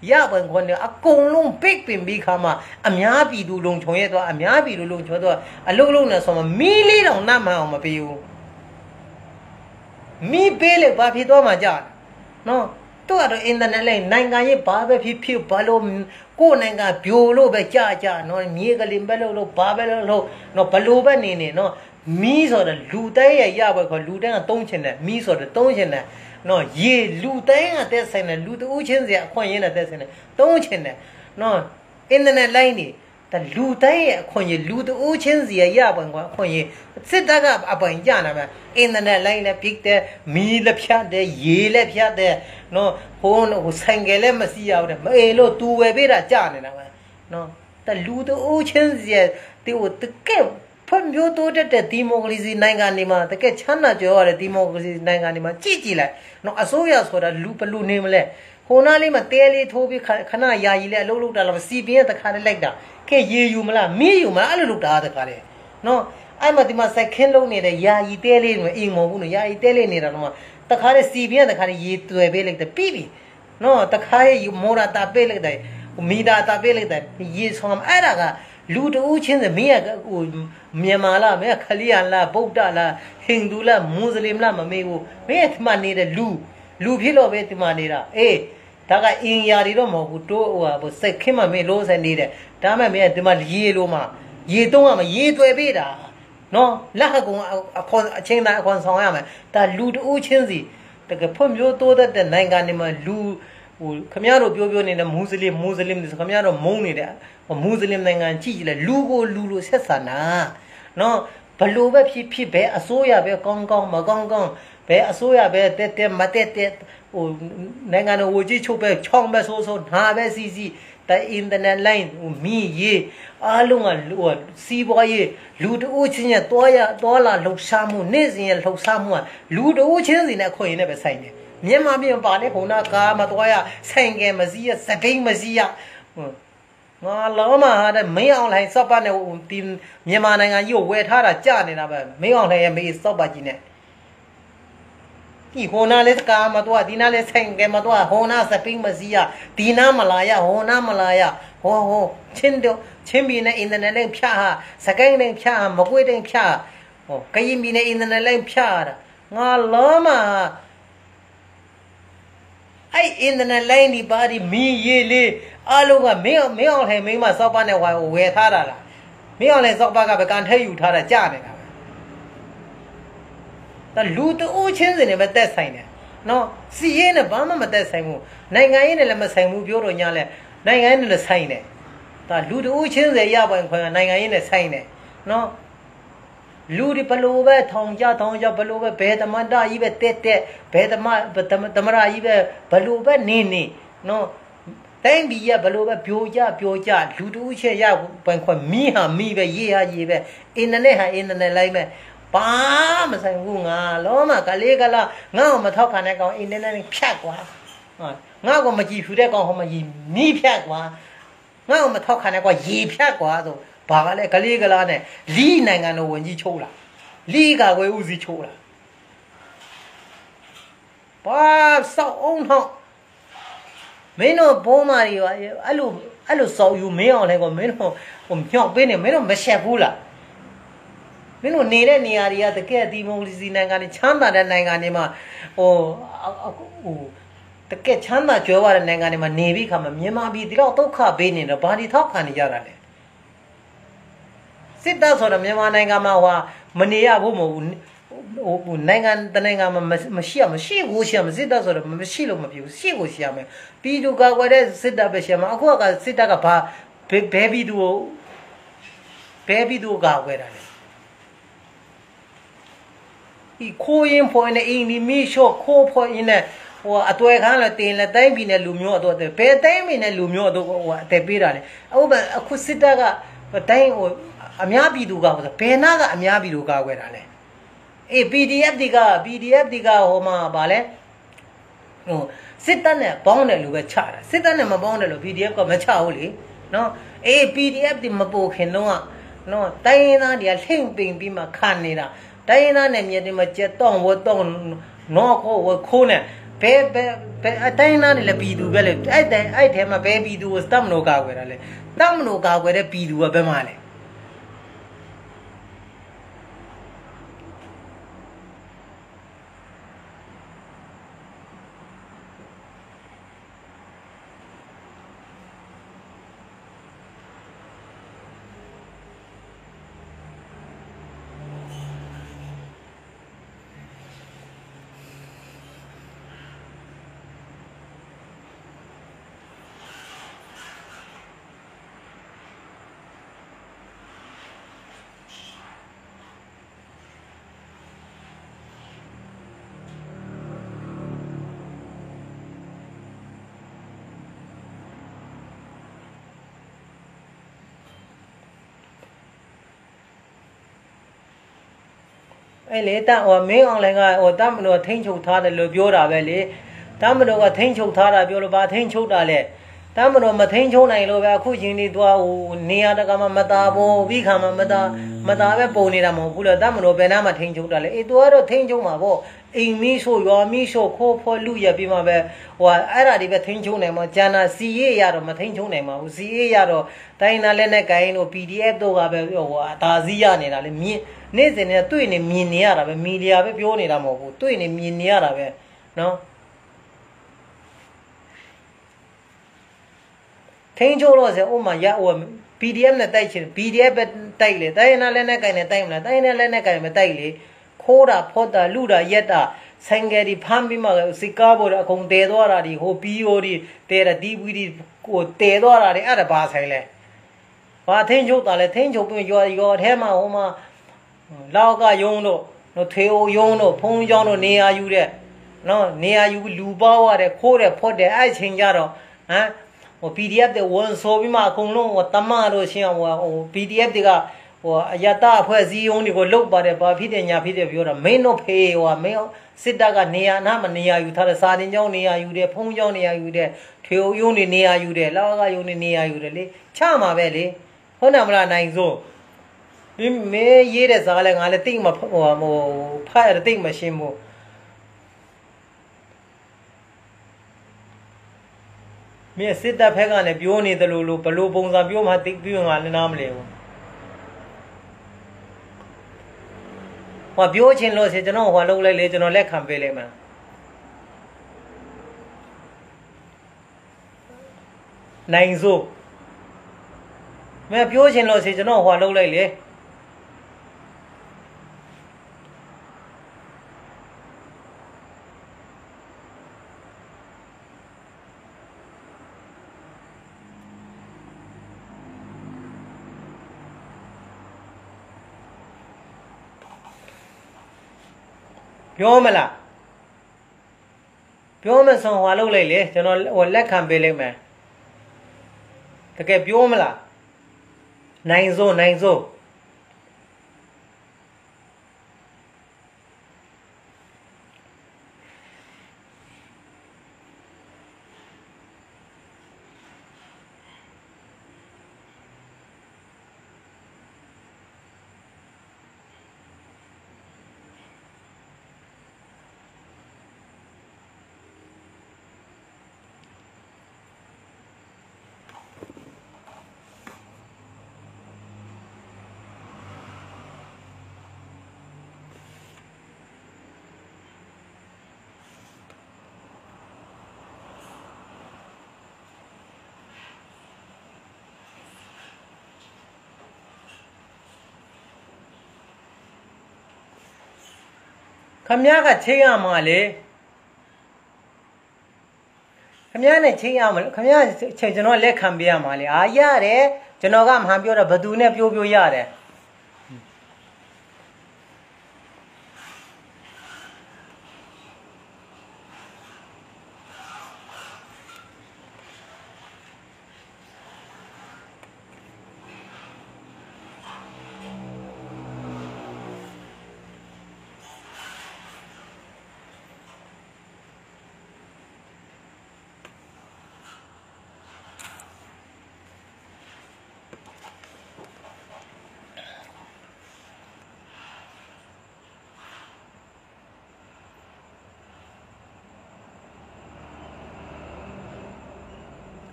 S1: ရပိုင်ခွင့်နဲ့အကုန်လုံးပိတ်ပင်ပြီးခါမှအများပြည်သူလုံခြုံရဲ့တော့အများပြည်သူလုံခြုံတော့အလုံးလုံးနဲ့ဆိုမှမီးလေးတောင်နှမ်းမအောင်မပေးဘူးမီးပေးလေဘာဖြစ်သွားမှကြာနော်တို့ကတော့အင်တာနက်လိုက်နိုင်ငံရေးဘာပဲဖြစ်ဘာလို့ကိုယ်နိုင်ငံပြိုလို့ပဲကြာနော်မြေကလေးပဲလို့ဘာပဲလို့နော်ဘလို့ပဲနေနော်မီးဆိုတော့လူတိုင်းရပဲခေါ်လူတိုင်းကသုံးချင်တယ်မီးဆိုတော့သုံးချင်တယ်နော်ရေလူတိုင်းကတက်ဆိုင်တယ်လူတဦးချင်းစီအခွင့်အရေးနဲ့တက်ဆိုင်တယ်သုံးချင်တယ်နော်အင်တာနက်လိုင်းနေဒါလူတိုင်းရဲ့အခွင့်အရေးလူတဦးချင်းစီရပဲကွာအခွင့်အရေးစစ်တပ်ကအပိုင်ကြနာပဲအင်တာနက်လိုင်းနဲ့ပြစ်တယ်မီးလည်းဖြတ်တယ်ရေလည်းဖြတ်တယ်နော်ဟိုဆိုင်ကလည်းမစီရဘူးတဲ့မအေးလို့တူဝယ်ပေးတာကြနေတာပဲနော်ဒါလူတဦးချင်းစီတေကိုတကယ်ဖွံ့ဖြိုးတိုးတက်တဲ့ဒီမိုကရေစီနိုင်ငံတွေမှာတကယ်ချမ်းသာကြွယ်ဝတဲ့ဒီမိုကရေစီနိုင်ငံတွေမှာကြည့်လိုက်နော်အစိုးရဆိုတာလူဘလူနေမလဲဟိုနားလေးမှာတဲလေးထိုးပြီးခဏယာယီလေးအလုပ်လုပ်တာလားစီပင်းတခါလေးလိုက်တာကဲရေယူမလားမီးယူမလားအဲ့လိုလုပ်တာတခါလေးနော်အဲ့မှာဒီမှာစိုက်ခင်းလုံးနေတဲ့ယာယီတဲလေးတွေအိမ်မဟုတ်ဘူးနော်ယာယီတဲလေးနေတာတော့တခါလေးစီပင်းတခါလေးရေတွယ်ပေးလိုက်တယ်ပြီးပြီနော်တခါလေးမော်ရာတာပေးလိုက်တယ်မီတာတာပေးလိုက်တယ်ရေဆောင်အဲ့ဒါကလူတဦးချင်းစမင်းကဟိုမြန်မာလားမင်းခလီယန်လားဗုဒ္ဓလားဟိန္ဒူလားမွတ်စလင်လားမမေးဘူးမင်းဒီမှာနေတဲ့လူဖြစ်လို့ပဲဒီမှာနေတာဒါကအင်ယာတွေတော့မဟုတ်ဘူးတိုးဟိုစိတ်ခင်းမှမင်းလို့စနေတယ်ဒါမှမင်းဒီမှာရေလို့မှရေတုံးရမှာရေတွယ်ပေးတာနော်လက်ဟကုံအချင်းတိုင်းအခွန်ဆောင်ရမယ်ဒါလူတဦးချင်းစီတကယ်ဖွံ့ဖြိုးတိုးတက်တဲ့နိုင်ငံတွေမှာလူဟိုခမရတို့ပြောနေတဲ့မွတ်စလင်တွေခမရတို့မုန်းနေတဲ့မွတ်စလင်နိုင်ငံကြည့်ကြည့်လိုက်လူကိုလူလိုဆက်ဆံတာနော်ဘလို့ပဲဖြစ်ပဲအစိုးရပဲကောင်းမကောင်းပဲအစိုးရပဲတက်မတက်ဟိုနိုင်ငံတော်ဝကြီးချုပ်ပဲချောင်းပဲဆိုနာပဲစီတဲ့အင်တာနက်လိုင်းမီးရေအားလုံးကစီးပွားရေးလူတဦးချင်းရဲ့တော်လာလှုပ်ရှားမှုနေ့စဉ်ရဲ့လှုပ်ရှားမှုကလူတဦးချင်းစီနဲ့ခွင့်ရနဲ့ပဲဆိုင်တယ်မြန်မာပြည်ပါလေခုနကားမတော်ရဆိုင်ကယ်မစီးရစပိန်မစီးရငါလောမဟာတဲ့မင်းအောင်လှိုင်စော့ပတ်နဲ့ဒီမြန်မာနိုင်ငံကြီးကိုဝယ်ထားတာကြာနေတာပဲမင်းအောင်လှိုင်ရဲ့မေးစော့ပတ်ကြီးနဲ့ဒီဟိုနာလေးကားမတော်ဒီနာလေးဆိုင်ကယ်မတော်ဟိုနာစပိန်မစီးရဒီနာမလာရဟိုနာမလာရဟိုချင်းပြည်နဲ့အင်တာနက်လေးဖြတ်ဟာစကိုင်းလေးဖြတ်ဟာမကွေးလေးဖြတ်ဟိုကရင်ပြည်နဲ့အင်တာနက်လေးဖြတ်တာငါလောမအဲ့အင်တာနက်လိုင်းဒီပါဒီမီးရေလေးအားလုံးကမင်းအောင်ထိုင်မင်းမစောက်ပါနဲ့ဝယ်ထားတာလားမင်းအောင်လည်းစောက်ပါကပဲကန်ထဲယူထားတာကြာနေတာပဲဒါလူတဦးချင်းစင်နဲ့ပဲတက်ဆိုင်တယ်နော်စီရေးနဲ့ဘာမှမတက်ဆိုင်ဘူးနိုင်ငံရေးနဲ့လည်းမဆိုင်ဘူးပြောတော့ညာလဲနိုင်ငံရေးနဲ့လည်းဆိုင်တယ်ဒါလူတဦးချင်းစင်ရပိုင်ခွင့်နိုင်ငံရေးနဲ့ဆိုင်တယ်နော် လူဒီဘလို့ပဲထောင်ကြဘလို့ပဲဘယ်သမန္တကြီးပဲတက်ဘယ်သမရကြီးပဲဘလို့ပဲနေနော်တိုင်းပြည်ရဘလို့ပဲပြိုကြလူတူးချက်ရပန်ခွမီးဟာမီးပဲရေးဟာရေးပဲအင်တာနက်ဟာအင်တာနက်လိုက်မဲ့ဘာမဆိုင်ဘူးငါလောမကလေးကလာငါ့ကိုမထောက်ခံတဲ့ကောင်အင်တာနက်ဖြတ်ကွာငါ့ကိုမကြည့်ဖြူတဲ့ကောင်ဟောမကြီးမီးဖြတ်ကွာငါ့ကိုမထောက်ခံတဲ့ကွာရေဖြတ်ကွာဆိုဘာကလဲကလေးကလာနဲ့လီနိုင်ငံတော်ဝင်ကြီးချိုးလာလီကကွယ်ဦးစီးချိုးလာဘာစောက်အောင်တော့မင်းတို့ဘုံမာရီပါအဲ့လိုစောက်ယူမင်းအောင်လဲကောမင်းတို့ဟိုမြောက်ပေးနေမင်းတို့မရှက်ဘူးလားမင်းတို့နေတဲ့နေရာတွေကတကယ်ဒီမိုကရေစီနိုင်ငံတွေချမ်းသာတဲ့နိုင်ငံတွေမှာဟိုတကယ်ချမ်းသာကြွယ်ဝတဲ့နိုင်ငံတွေမှာနေပြီးခါမှာမြန်မာပြည်ဒီတော့ဒုက္ခပေးနေတော့ဘာဒီထောက်ခံနေကြတာလဲစစ်တပ်ဆိုတော့မြန်မာနိုင်ငံမှာဟိုမနေရဘူးမဟုတ်ဘူးနိုင်ငံတနိုင်ငံမှာမရှိဘူးရှိရစစ်တပ်ဆိုတော့မရှိလို့မဖြစ်ဘူးရှိကိုရှိရမယ်ပြည်သူကကွယ်တဲ့စစ်တပ်ပဲရှိရမှာအခုကစစ်တပ်ကဘာဘယ်ပြည်သူကကွယ်တာလဲဒီခိုးရင်ဖွင့်နေအင်းဒီမီရှို့ခိုးဖွင့်နေဟိုအတွေ့ခံလဲတင်လဲတိုင်းပြည်နဲ့လူမျိုးအတော့ဘယ်တိုင်းပြည်နဲ့လူမျိုးအတော့ဟိုအသက်ပေးတာလဲအခုစစ်တပ်ကတိုင်းဟိုအများပြည်သူကဘယ်နာကအများပြည်သူကကွယ်တာလဲအေး PDF တွေကဟိုမှာဗာလဲဟိုစစ်တပ်နဲ့ပေါင်းတယ်လို့ပဲချတာစစ်တပ်နဲ့မပေါင်းတယ်လို့ PDF ကမချဘူးလေနော်အေး PDF တွေမပို့ခင်တော့နော်တိုင်းရင်းသားတွေကလှိမ့်ပိန်ပြီးမှခံနေတာတိုင်းရင်းသားနဲ့မြေတွေမှာကြက်တော့ဝတ်တော့နော်ခိုးနေဘယ်အတိုင်းသားတွေလည်းပြည်သူပဲလေအဲ့ထဲမှာဘယ်ပြည်သူကိုတတ်မလို့ကာကွယ်တာလဲတတ်မလို့ကာကွယ်တဲ့ပြည်သူကဘယ်မှာလဲအဲ့လေတဟိုမင်းအောင်လည်းကဟိုတမလို့ထိန်းချုပ်ထားတယ်လို့ပြောတာပဲလေတမလို့ကထိန်းချုပ်ထားတာပြောလို့ဗာထိန်းချုပ်တာလေတမလို့မထိန်းချုပ်နိုင်လို့ပဲအခုရှင်ဒီသွားဟိုနေရာတကာမှာမသားဘူးပြီးခါမှာမသားပဲပုံနေတာမဟုတ်ဘူးလေတမလို့ဘယ်နာမှထိန်းချုပ်တာလေအေးသူကတော့ထိန်းချုပ်မှာပေါ့အိမ်မီးဆိုရွာမီးဆိုခိုးဖော်လူရပြီးမှပဲဟိုအဲ့ဓာတွေပဲထိန်းချုပ်နိုင်မှာဂျန်နာစီရေးရတော့မထိန်းချုပ်နိုင်ပါဘူးစီရေးရတော့တိုင်းနာလက်နဲ့ကိုင်းတို့ PDF တို့ကပဲဟိုအသာစီးရနေတာလေမြင့်နေ့စဉ်နဲ့တွေ့နေမြင်နေရတာပဲမီဒီယာပဲပြောနေတာမဟုတ်ဘူးတွေ့နေမြင်နေရတာပဲနော်ထိန်းချုပ်လို့ဆိုဥမာရဟို PDF နဲ့တိုက်ချင် PDF ပဲတိုက်လေတိုင်းနာလက်နဲ့ကိုင်းနဲ့တိုက်မလားတိုင်းနာလက်နဲ့ကိုင်းမတိုက်လေခိုးတာဖောက်တာလူတာရက်တာဆိုင်ကယ်ဒီဖမ်းပြီးမှစစ်ကားပေါ်အကုန်တဲသွားတာဒီဟို PO ဒီတဲတာ DVD ကိုတဲသွားတာဒီအဲ့ဒါဘာဆိုင်လဲဘာထိန်းချုပ်တာလဲထိန်းချုပ်ပြီးရောအထဲမှာဟိုမှာလောက်ကယုံတို့နော်ထေအိုယုံတို့ဖုံးကြောင်းတို့နေရာယူတဲ့နော်နေရာယူလူပေါရတဲ့ခိုးတယ်ဖောက်တယ်အဲ့ချိန်ကြတော့ဟို PDF တွေဝန်ဆိုပြီးမှအကုန်လုံးဟိုတမတို့ရှင်းဟို PDF တွေကဟိုအယတအဖွဲ့စည်းရုံးတွေကိုလုတ်ပါတယ်ဘာဖြစ်တယ်ညာဖြစ်တယ်ပြောတာမင်းတို့ဖေးဟိုမင်းစစ်တပ်ကနေရာနာမနေရာယူထားတဲ့စာတင်ကျောင်းနေရာယူတယ်ဖုံးကျောင်းနေရာယူတယ်ထွေအိုယုံတွေနေရာယူတယ်လောက်ကယုံတွေနေရာယူတယ်လေချမှာပဲလေဟုတ်တယ်မလားနိုင်စိုးဒီမေးရေးတဲ့ဇာတ်လည်းငါလည်းတိတ်မဟိုဖတ်ရတိတ်မရှင်းဘူးမင်းစစ်တပ်ဖက်ကလည်းပြောနေတယ်လို့ဘလို့ပုံစံပြောမှတိတ်ပြီးငါလည်းနားမလဲဘူးဟောပြောချင်လို့ဆိုကျွန်တော်ဟောလုပ်လိုက်လေကျွန်တော်လက်ခံပေးလိုက်မှာနိုင်စိုးမင်းပြောချင်လို့ဆိုကျွန်တော်ဟောလုပ်လိုက်လေဖ ပြောမလားပြောမဆုံးဟွာလုပ်လိုက်လေကျွန်တော်ဟိုလက်ခံပေးလိုက်မယ်တကယ်ပြောမလားနိုင်စိုးခမည်းကချိန်ရမှာလေခမည်းနဲ့ချိန်ရမှာခမည်းချိန်ကျွန်တော်လက်ခံပေးရမှာလေအာရတယ်ကျွန်တော်ကမဟန်ပြောတော့ဘသူနဲ့ပြောရတယ်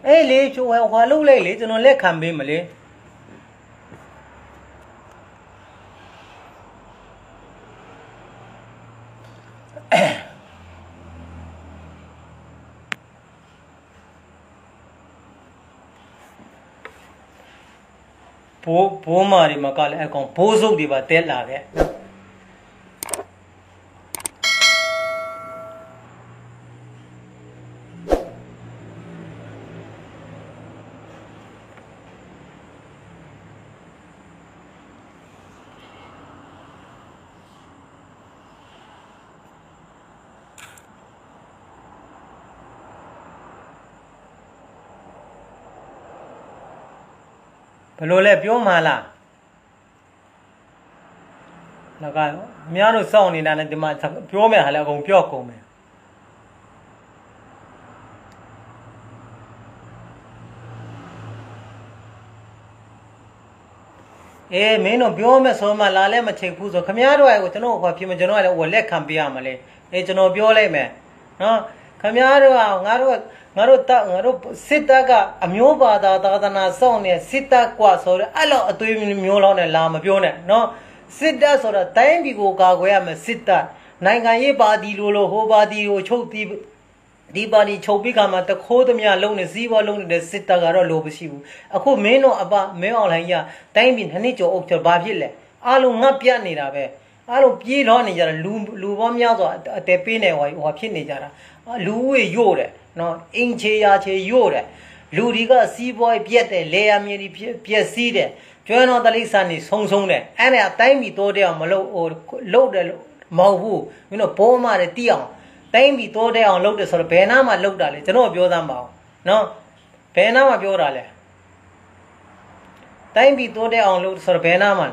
S1: အေးလေချိုဟွာလုပ်လိုက်လေကျွန်တော်လက်ခံပေးမလေဘိုးမာတွေမှာကလည်းအကောင်ဘိုးစုပ်တွေပါတက်လာခဲ့ဘယ်လိုလဲပြောမှလားနောက်ကများတို့စောင့်နေတာနဲ့ဒီမှာပြောမယ်ဟာလည်းအကုန်ပြောကုန်မယ်အေးမင်းတို့ပြောမယ်ဆိုမှလာလဲမချိန်ဘူးဆိုခမည်းတော်ရဲ့ကိုကျွန်တော်ဟောဖြစ်မကျွန်တော်ကလည်းဟိုလက်ခံပေးရမှာလေအေးကျွန်တော်ပြောလိုက်မယ်နော်ခမည်းတော်ကငါတို့စစ်တပ်ကအမျိုးဘာသာသာသနာစောင့်နေစစ်တပ်กว่าဆိုတော့အဲ့လိုအသွေးမျိုးလောက်နဲ့လာမပြောနဲ့နော်စစ်တပ်ဆိုတော့တိုင်းပြည်ကိုကာကွယ်ရမယ်စစ်တပ်နိုင်ငံရေးပါတီလိုဟိုပါတီကိုချုပ်ပြီးဒီပါတီချုပ်ပြီးခါမှာတခိုးသမျှလုံးနေစည်းပေါ်လုံးနေတဲ့စစ်တပ်ကတော့လိုမရှိဘူးအခုမင်းတို့မင်းအောင်လှိုင်ကြီးကတိုင်းပြည်နှစ်ကျော်အုပ်ချုပ်ဘာဖြစ်လဲအားလုံးငတ်ပြတ်နေတာပဲအားလုံးပြေးတော့နေကြတာလူပေါင်းများစွာအတဲပေးနေဟိုဖြစ်နေကြတာလူဝေးရို့တယ်နော်အင်းချေရာချေရို့တယ်လူတွေကစီးပွားပြက်တယ်လေယာမြေတွေပြက်စီးတယ်ကျွမ်းတော်တလိษံနေဆုံးတယ်အဲ့ဒါအတိုင်းပြည်တိုးတဲ့အောင်မလုပ်လုပ်တယ်မဟုတ်ဘူးမင်းတို့ဘောမတွေတီးအောင်တိုင်းပြည်တိုးတဲ့အောင်လုပ်တယ်ဆိုတော့ဘယ်နာမှလုပ်တာလဲကျွန်တော်ပြောသားမအောင်နော်ဘယ်နာမှပြောတာလဲတိုင်းပြည်တိုးတဲ့အောင်လုပ်ဆိုတော့ဘယ်နာမှ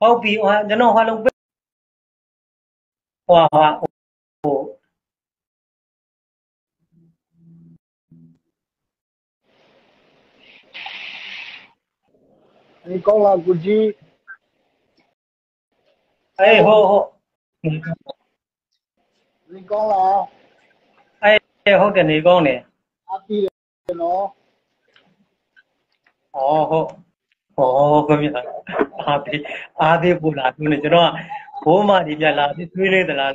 S1: ဟုတ်ပြီကျွန်တော်ဟောလုံးဟွာဟို
S2: 你讲了估计，
S1: အေးဟုတ်
S2: 你讲了，
S1: အေးဟုတ်တယ်နေကောင်းတယ်
S2: 阿弟的喏，
S1: ဟုတ်ကဲ့အားသေးပူလာသူနဲ့ကျွန်တော်ကဘိုးမဒီပြလာပြီးသွေးလေးသလား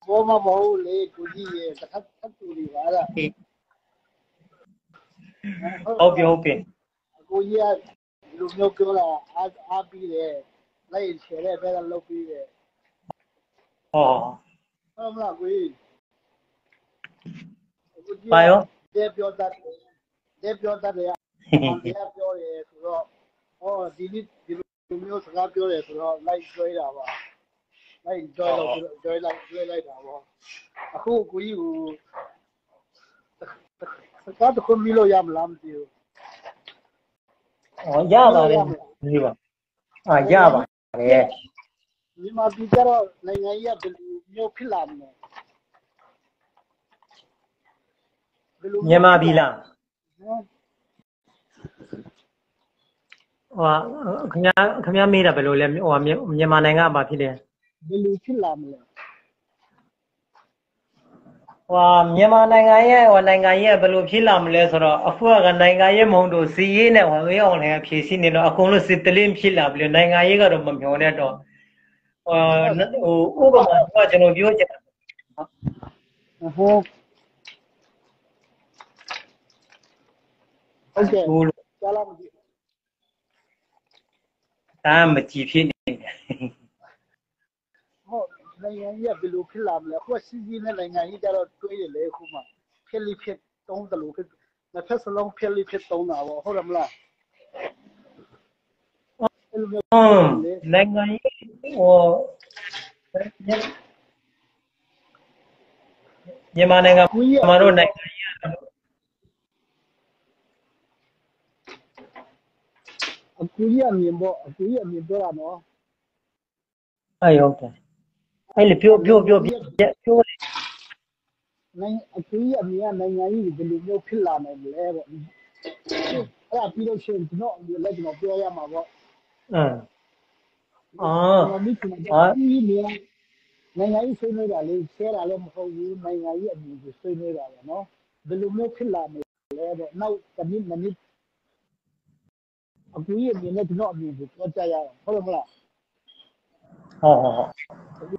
S2: ဘောမမဟုတ်လေကိုကြီးရဲ့တစ်ခါထပ်တူတွေပါလား
S1: ဟုတ်ပြီဟုတ်ပြီ
S2: ကိုကြီးကလူမျိုးပြောတာအားပြီးတယ်လိုက်ချေတဲ့ဘက်ကလုပ်ပြီးတယ်
S1: ဟော
S2: ဟုတ်မလားကိုကြီး
S1: ပါရော
S2: တဲ့ပြောတတ်တယ်ပြောတယ်တရားပြောတယ်ဆိုတော့ဟောဒီနေ့ဒီလူမျိုးစကားပြောတယ်ဆိုတော့လိုက်ကျွေးတာပါလိုက်ကျွေးလို့ကျွေးလိုက်တာပေါ့အခုကိုကြီးကိုစကားတခုမလို့ရမလားမသိဘူး
S1: ဟောရပါတယ်ဒီပါရပါတယ်
S2: ဒီမှာဒီကြတော့နိုင်ငံကြီးကဘယ်လိုမျိုးဖြစ်လာမလဲ
S1: မြန်မာပြည်လားဟောခင်ဗျားမေးတာဘယ်လိုလဲဟိုမြန်မာနိုင်ငံကဘာဖြစ်လဲ
S2: ဘယ်လိုဖြစ်လာမလဲ
S1: ဟောမြန်မာနိုင်ငံရဲ့ဟောနိုင်ငံရဲ့ဘယ်လိုဖြစ်လာမလဲဆိုတော့အခုကနိုင်ငံရဲ့မုံတို့စီရေးနဲ့ဟောရေးအောင်လည်းဖြည့်ရှင်းနေတော့အကုန်လုံးစစ်တလင်းဖြစ်လာပြီနိုင်ငံရေးကတော့မမျှော်နဲ့တော့ဟိုဥပမာကကျွန်တော်ပြောချင်တာ
S2: ဟုတ်ကဲ့ကြားလာမကြည့်
S1: ဒါမကြည့်ဖြစ်နေတယ်
S2: ဟုတ်နိုင်ငံကြီးကဘယ်လိုဖြစ်လာမလဲအခုစီးကြီးနဲ့နိုင်ငံကြီးကြတော့တွေးရလေအခုမှဖြစ်လိဖြစ်တုံးတယ်လို့ဖြစ်နှစ်ဖက်စလုံးဖြစ်လိဖြစ်တုံးတာပေါ့ဟုတ်တယ်မလားအဲ့လိုမျိုး
S1: နိုင်ငံရေးဟိုမြန်မာနိုင်ငံမှာတော့နိုင်ငံရေး
S2: အကူကြီးအမြင်ပေါ့အကူကြီးအမြင်ပြောတာနော်
S1: ဟုတ်တယ်အဲ့လေပြော
S2: နိုင်အကူကြီးအမြင်ကနိုင်ငံကြီးဘယ်လိုမျိုးဖြစ်လာနိုင်လဲပေါ့အဲ့ဒါပြီးလို့ရှိရင်ကျွန်တော်လည်းကျွန်တော်ပြောရမှာပေါ့ဒီနိုင်ငံကြီးဆွေးနွေးတာလေဆဲတာလည်းမဟုတ်ဘူးနိုင်ငံကြီးအမြင်ကိုဆွေးနွေးတာပဲနော်ဘယ်လိုမျိုးဖြစ်လာမလဲပေါ့နောက်တစ်မိနစ်အကူကြီးအမြင်နဲ့ကျွန်တော်အမြင်ကိုပြောကြရအောင်ဟုတ်တယ်မလား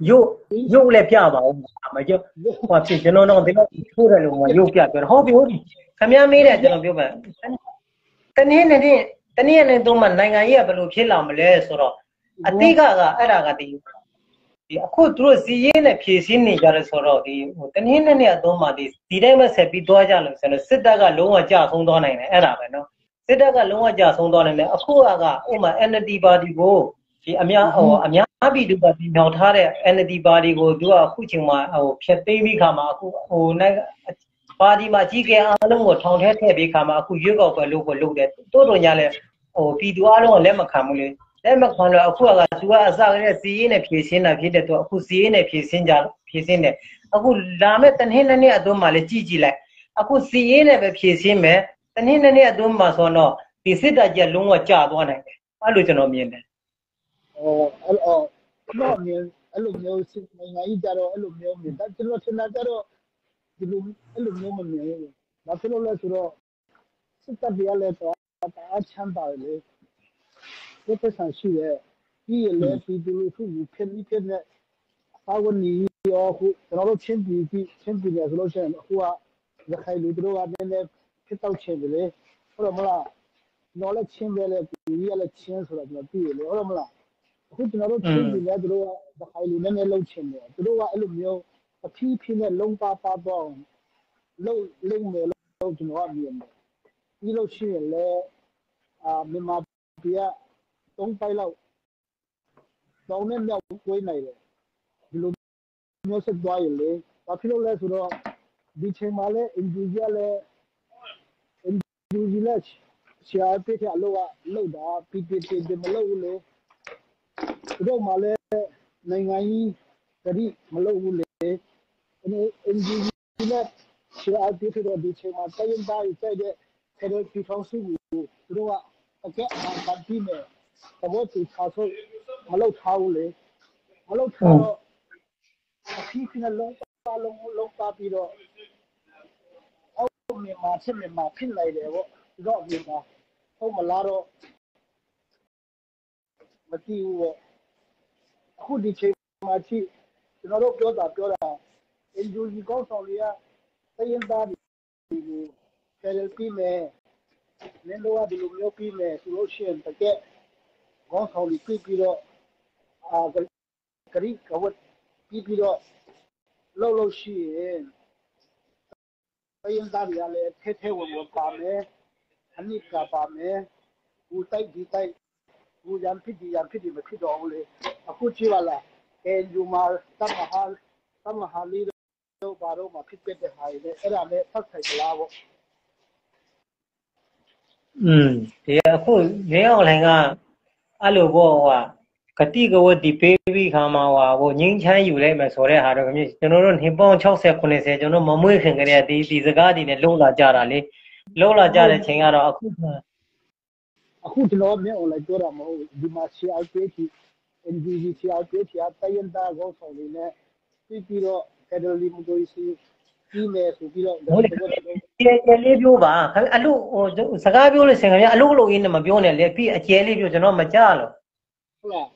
S1: ရုပ်လည်းပြပါဦးမရုပ်ဟိုဖြစ်ကျွန်တော်တော့ဒီလိုထိုးတယ်လို့ရုပ်ပြပြောဟုတ်ပြီခင်ဗျားမေးတယ်ကျွန်တော်ပြောပါတနည်းနဲ့တော့နိုင်ငံရေးကဘယ်လိုဖြစ်လာမလဲဆိုတော့အတိကအဲ့ဒါကဒီအခုသူတို့စီရေးနဲ့ဖြည့်ရှင်းနေကြတယ်ဆိုတော့ဒီဟိုတနည်းနဲ့အသုံးမှာဒီတိုင်းပဲဆက်ပြီးသွားကြလို့ဆိုတော့စစ်တပ်ကလုံးဝကြဆုံးသွားနိုင်တယ်အဲ့ဒါပဲနော်စစ်တပ်ကလုံးဝကြဆုံးသွားနိုင်တယ်အခုကဥမာ NLD ပါတီကိုဒီအများပြည်သူကပြင်မြောက်ထားတဲ့ NLD ပါတီကိုသူကအခုချိန်မှာဖြတ်သိမ်းပြီးခါမှာအခုပါတီမှာကြီးကဲအားလုံးကိုထောင်ထဲထည့်ပြီးခါမှာအခုရွေးကောက်ပွဲလုပ်ဖို့လုပ်တယ်တိုးတော်ညာလဲပြည်သူအားလုံးကလက်မခံဘူးလေလက်မခံတော့အခုကသူကအစကတည်းကစီးရေးနဲ့ဖြည့်ရှင်းတာဖြစ်တဲ့တော့အခုစီးရေးနဲ့ဖြည့်ရှင်းတယ်အခုလာမဲ့တနည်းနဲ့အသွင်းမှာလဲကြည့်လိုက်အခုစီးရေးနဲ့ပဲဖြည့်ရှင်းမယ်တနည်းနဲ့အသွင်းမှာဆိုတော့ဒီစစ်တပ်ကြီးလုံးဝကျသွားနိုင်တယ်အဲ့လိုကျွန်တော်မြင်တယ်
S2: တော့မြင်အဲ့လိုမျိုးစစ်နိုင်ငံကြီးကြတော့အဲ့လိုမျိုးမြင်ဒါကျွန်တော်ထင်တာကြတော့ဒီလိုအဲ့လိုမျိုးမမြင်ဘူးဘာဖြစ်လို့လဲဆိုတော့စစ်တပ်တွေကလည်းတော့အားချမ်းပါတယ်လေဒီပစံရှိရဲ့ဒီလေပြည်သူလူထုကိုဖြစ်ပြီးဖြစ်နေအာဝနီရောခုကျွန်တော်တို့ချင်းပြည်လေဆိုလို့ရှိရင်အခုကရခိုင်လူတို့ကလည်းဖြစ်တော့ချင်းတယ်လေဟုတ်တယ်မလားတော့လည်းချင်းပဲလေဒီကလည်းချင်းဆိုတော့ကျွန်တော်သိရလေဟုတ်တယ်မလားအခုကျွန်တော်တို့ချင်းပြည်လည်းတို့ကခိုင်လူနဲ့လှုပ်ချင်တယ်တို့ကအဲ့လိုမျိုးအဖြည်းဖြည်းနဲ့လုံးပါတော့လှုပ်မယ်လို့ကျွန်တော်ကမြင်တယ်ပြီးလို့ရှိရင်လည်းမြန်မာပြည်က3ပိုက်လောက်တောင်းနဲ့မြောက်ကိုးနိုင်တယ်ဒီလိုမျိုးဆက်သွားရင်လေဘာဖြစ်လို့လဲဆိုတော့ဒီချိန်မှာလည်း individual လည်းရှားပြတဲ့အလုပ်ကလုပ်တာ PPT မလုပ်ဘူးလေတို့မှလည်းနိုင်ငံကြီးတတိမလုပ်ဘူးလေindividual လည်းရှားပြတဲ့ဒီချိန်မှာတိုင်းသားတွေတဲ့ပြည်ထောင်စုကိုတို့ကအကဲအမှန်ကန်ပြီးမယ်ဘောတူထားဆိုမလုပ်ထားဘူးလေမလုပ်ထားတော့အဖြစ်နဲ့လုံးပါပြီးတော့အောက်မြန်မာဖြစ်နေတယ်ပေါ့ဒီတော့မြန်မာဟုတ်မလားတော့မသိဘူးပေါ့အခုဒီချိန်မှာချိကျွန်တော်တို့ပြောတာ NUG ကောင်းဆောင်တွေကတိုင်းရင်းသားတွေကိုဖယ်ဒရယ်ပြည်မယ်နင်းတော့ဒီလိုမျိုးပြည်မယ်ဆိုလို့ရှိရင်တကယ်ကောင်းဆောင်တွေပြီးတော့ဂရိကဝတ်ပြီးတော့လှုပ်ရှိရင်တိုင်းရင်းသားတွေကလည်းထဲဝင်ပါမယ်အနိကပါမယ်ဘူတိုက်ဒီတိုက်ဘူရံဖြစ်ဒီမဖြစ်တော့ဘူးလေအခုကြည့်ပါလားNUG မှာတမဟာလီတော့ဘာတော့မဖြစ်တဲ့ဟာတွေအဲ့ဒါလည်းဖတ်ဆိုင်ကြလားပေါ့
S1: ဒီအခုမင်းအောင်လှိုင်ကအဲ့လိုပေါ့ဟိုကတိကဝတ်ဒီပေးပြီးခါမှာဟိုငင်းချမ်းယူလိုက်မယ်ဆိုတဲ့ဟာတော့ခင်ဗျကျွန်တော်တို့နှင်ပေါင်း60 90ကျွန်တော်မမွေးခင်ကတည်းကဒီစကားဒီနဲ့လုံလာကြတာလေလုံလာကြတဲ့ချိန်ကတော့အခု
S2: ကျွန်တော်မင်း online ပြောတာမဟုတ်ဒီမှာ CRPH NGG CRPH တိုင်းရင်းသားကောင်းဆောင်တွေနဲ့ပြီးတော့ Federal Democracy ပြီးမယ်ဆိုပြီးတော့
S1: ဟုတ်တယ်လေးပြောပါအလို့ဟိုစကားပြောလို့ရှင်ခင်ဗျအလို့ရင်းနဲ့မပြောနဲ့လေပြီးအကျယ်လေးပြောကျွန်တော်မကြားလို့
S2: ဟုတ်လား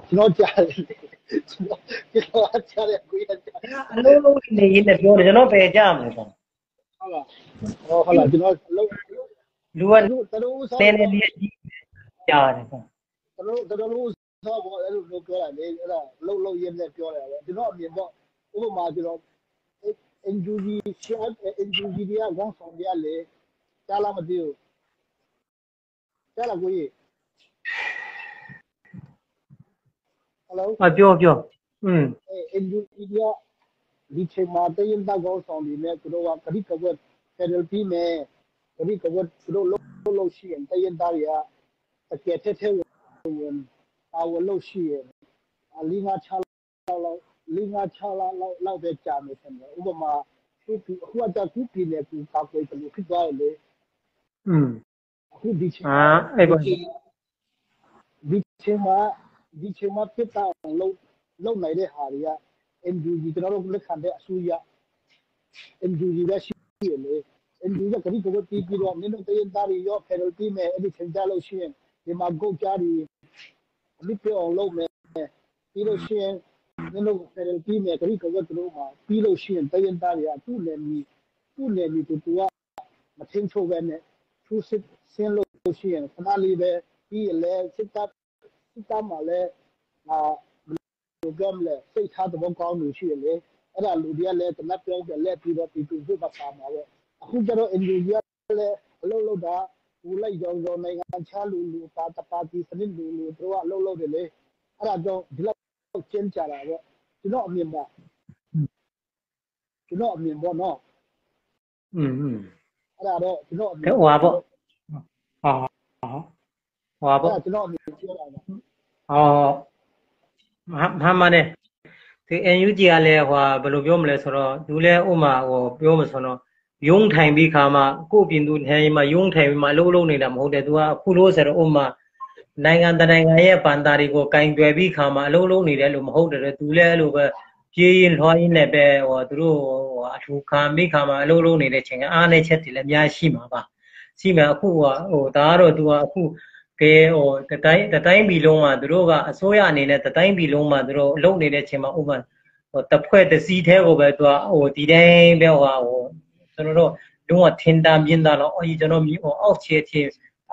S2: ကျွန်တော်ကြားတယ်ကျွန်တော်ကြားတယ်ကိုရကြား
S1: အလို့နေရင်းနဲ့ပြောတယ်ကျွန်တော်ပဲကြားမယ်ဆို
S2: ဟုတ်လားဟုတ်လားကျွန်တော်
S1: လူကနည်းနည်းလေးကြားတယ်ဆို
S2: တော်လို့ဆောက်ပေါ်အဲ့လိုပြောတာလေအဲ့ဒါလှုပ်ရင်းနဲ့ပြောတယ်ပဲကျွန်တော်အမြင်တော့ဥပမာကျွန်တော်NUG တွေကကောင်းဆောင်ရလေကြားလားမသိဘူးကြားလားကိုကြီးဟယ်လို
S1: ပြော
S2: NUG ကဒီချိန်မှာတရင်သားကောင်းဆောင်တွေနဲ့သူတို့ကဂရိကဝတ်ဖက်ဒရယ်ပြည်မယ်ဂရိကဝတ်သူတို့လှုပ်ရှိရင်တရင်သားတွေကတကယ်ထဲဝင်လှုပ်ရှိရင်လင်းငါချလောက်ပဲကြာမယ်ဆက်တယ်ဥပမာအခုကသူပြည်နယ်သူကောက်ွယ်တယ်ဖြစ်သွားတယ်လေအခုဒီချိန်
S1: အဲ့ပါ
S2: ဒီချိန်မှာဖြစ်တာလုံနိုင်တဲ့ဟာတွေက NUG ကျွန်တော်တို့လက်ခံတဲ့အစိုးရ NUG ပဲရှိရလေ NUG ကဂရိကဝတ်ပြီးတော့မင်းတို့တရင်သားတွေရောဖယ်ဒရယ်ပြည်မယ်အဲ့ဒီချိန်ကြလို့ရှိရင်ဒီမှာဂုတ်ကြားတွေအမိပြောင်းလုပ်မယ်ပြီးလို့ရှိရင်မင်းတို့ဖယ်ဒရယ်ပြည်မယ်ဂရိကဝတ်တို့မှာပြီးလို့ရှိရင်တရင်သားတွေကသူ့နယ်မြေတူကမထင်းချိုးပဲနဲ့သူစစ်ဆင်းလို့ရှိရင်ခဏလေးပဲပြီးလဲစစ်တပ်မှာလဲပြောမလဲစိတ်ထားတဲ့ကောင်းလို့ရှိရလေအဲ့ဒါလူတွေကလည်းတနက်ပြောင်းပြလက်ပြီးတော့ပြည်သူ့ဘက်ပါမှာပဲအခုကျတော့ NUG ကလည်းအလုပ်တာဘူးလိုက်ကြောင်နိုင်ငံခြားလူပါတီစနစ်လူတို့ကအလုပ်တယ်လေအဲ့ဒါကြောင့်ဒီလောက်ကျင်းကြတာပဲကျွန်တော်အမြင်ပေါ့နော်အဲ့ဒါတော့ကျွန်တော်အမြင်
S1: ဟွာပေါ့
S2: ကျွန်တော်အမြင်ပြောတာပါ
S1: မှန်တယ်ဒီ NUG ကလည်းဟိုဘယ်လိုပြောမလဲဆိုတော့သူလည်းဥမာဟိုပြောမဆိုတော့ယုံထိုင်ပြီးခါမှကိုပြင်သူထိုင်မှယုံထိုင်ပြီးမှလုံးနေတာမဟုတ်တယ်သူကအခုလို့ဆိုတော့ဥမာနိုင်ငံတနိုင်ငံရဲ့ပန်တာတွေကိုကင်တွယ်ပြီးခါမှအလုံးနေတယ်လို့မဟုတ်တယ်သူလည်းအဲ့လိုပဲပြေးရင်လွှားရင်းနဲ့ပဲဟိုသူတို့ဟိုအထူခံပြီးခါမှအလုံးနေတဲ့ချိန်ကအားနေချက်တွေလည်းအများရှိမှာပါရှိမယ်အခုဟိုဒါကတော့သူကအခုကဲဟိုတတိုင်းပြည်လုံးကသူတို့ကအစိုးရအနေနဲ့တတိုင်းပြည်လုံးမှာသူတို့အလုပ်နေတဲ့ချိန်မှာဥပမာဟိုတစ်ဖွဲ့တစ်စီးသေးကိုပဲသူကဟိုဒီတိုင်းပဲဟိုကျွန်တော်တို့လုံးဝထင်တာမြင်တာတော့ကျွန်တော်ဟိုအောက်ခြေ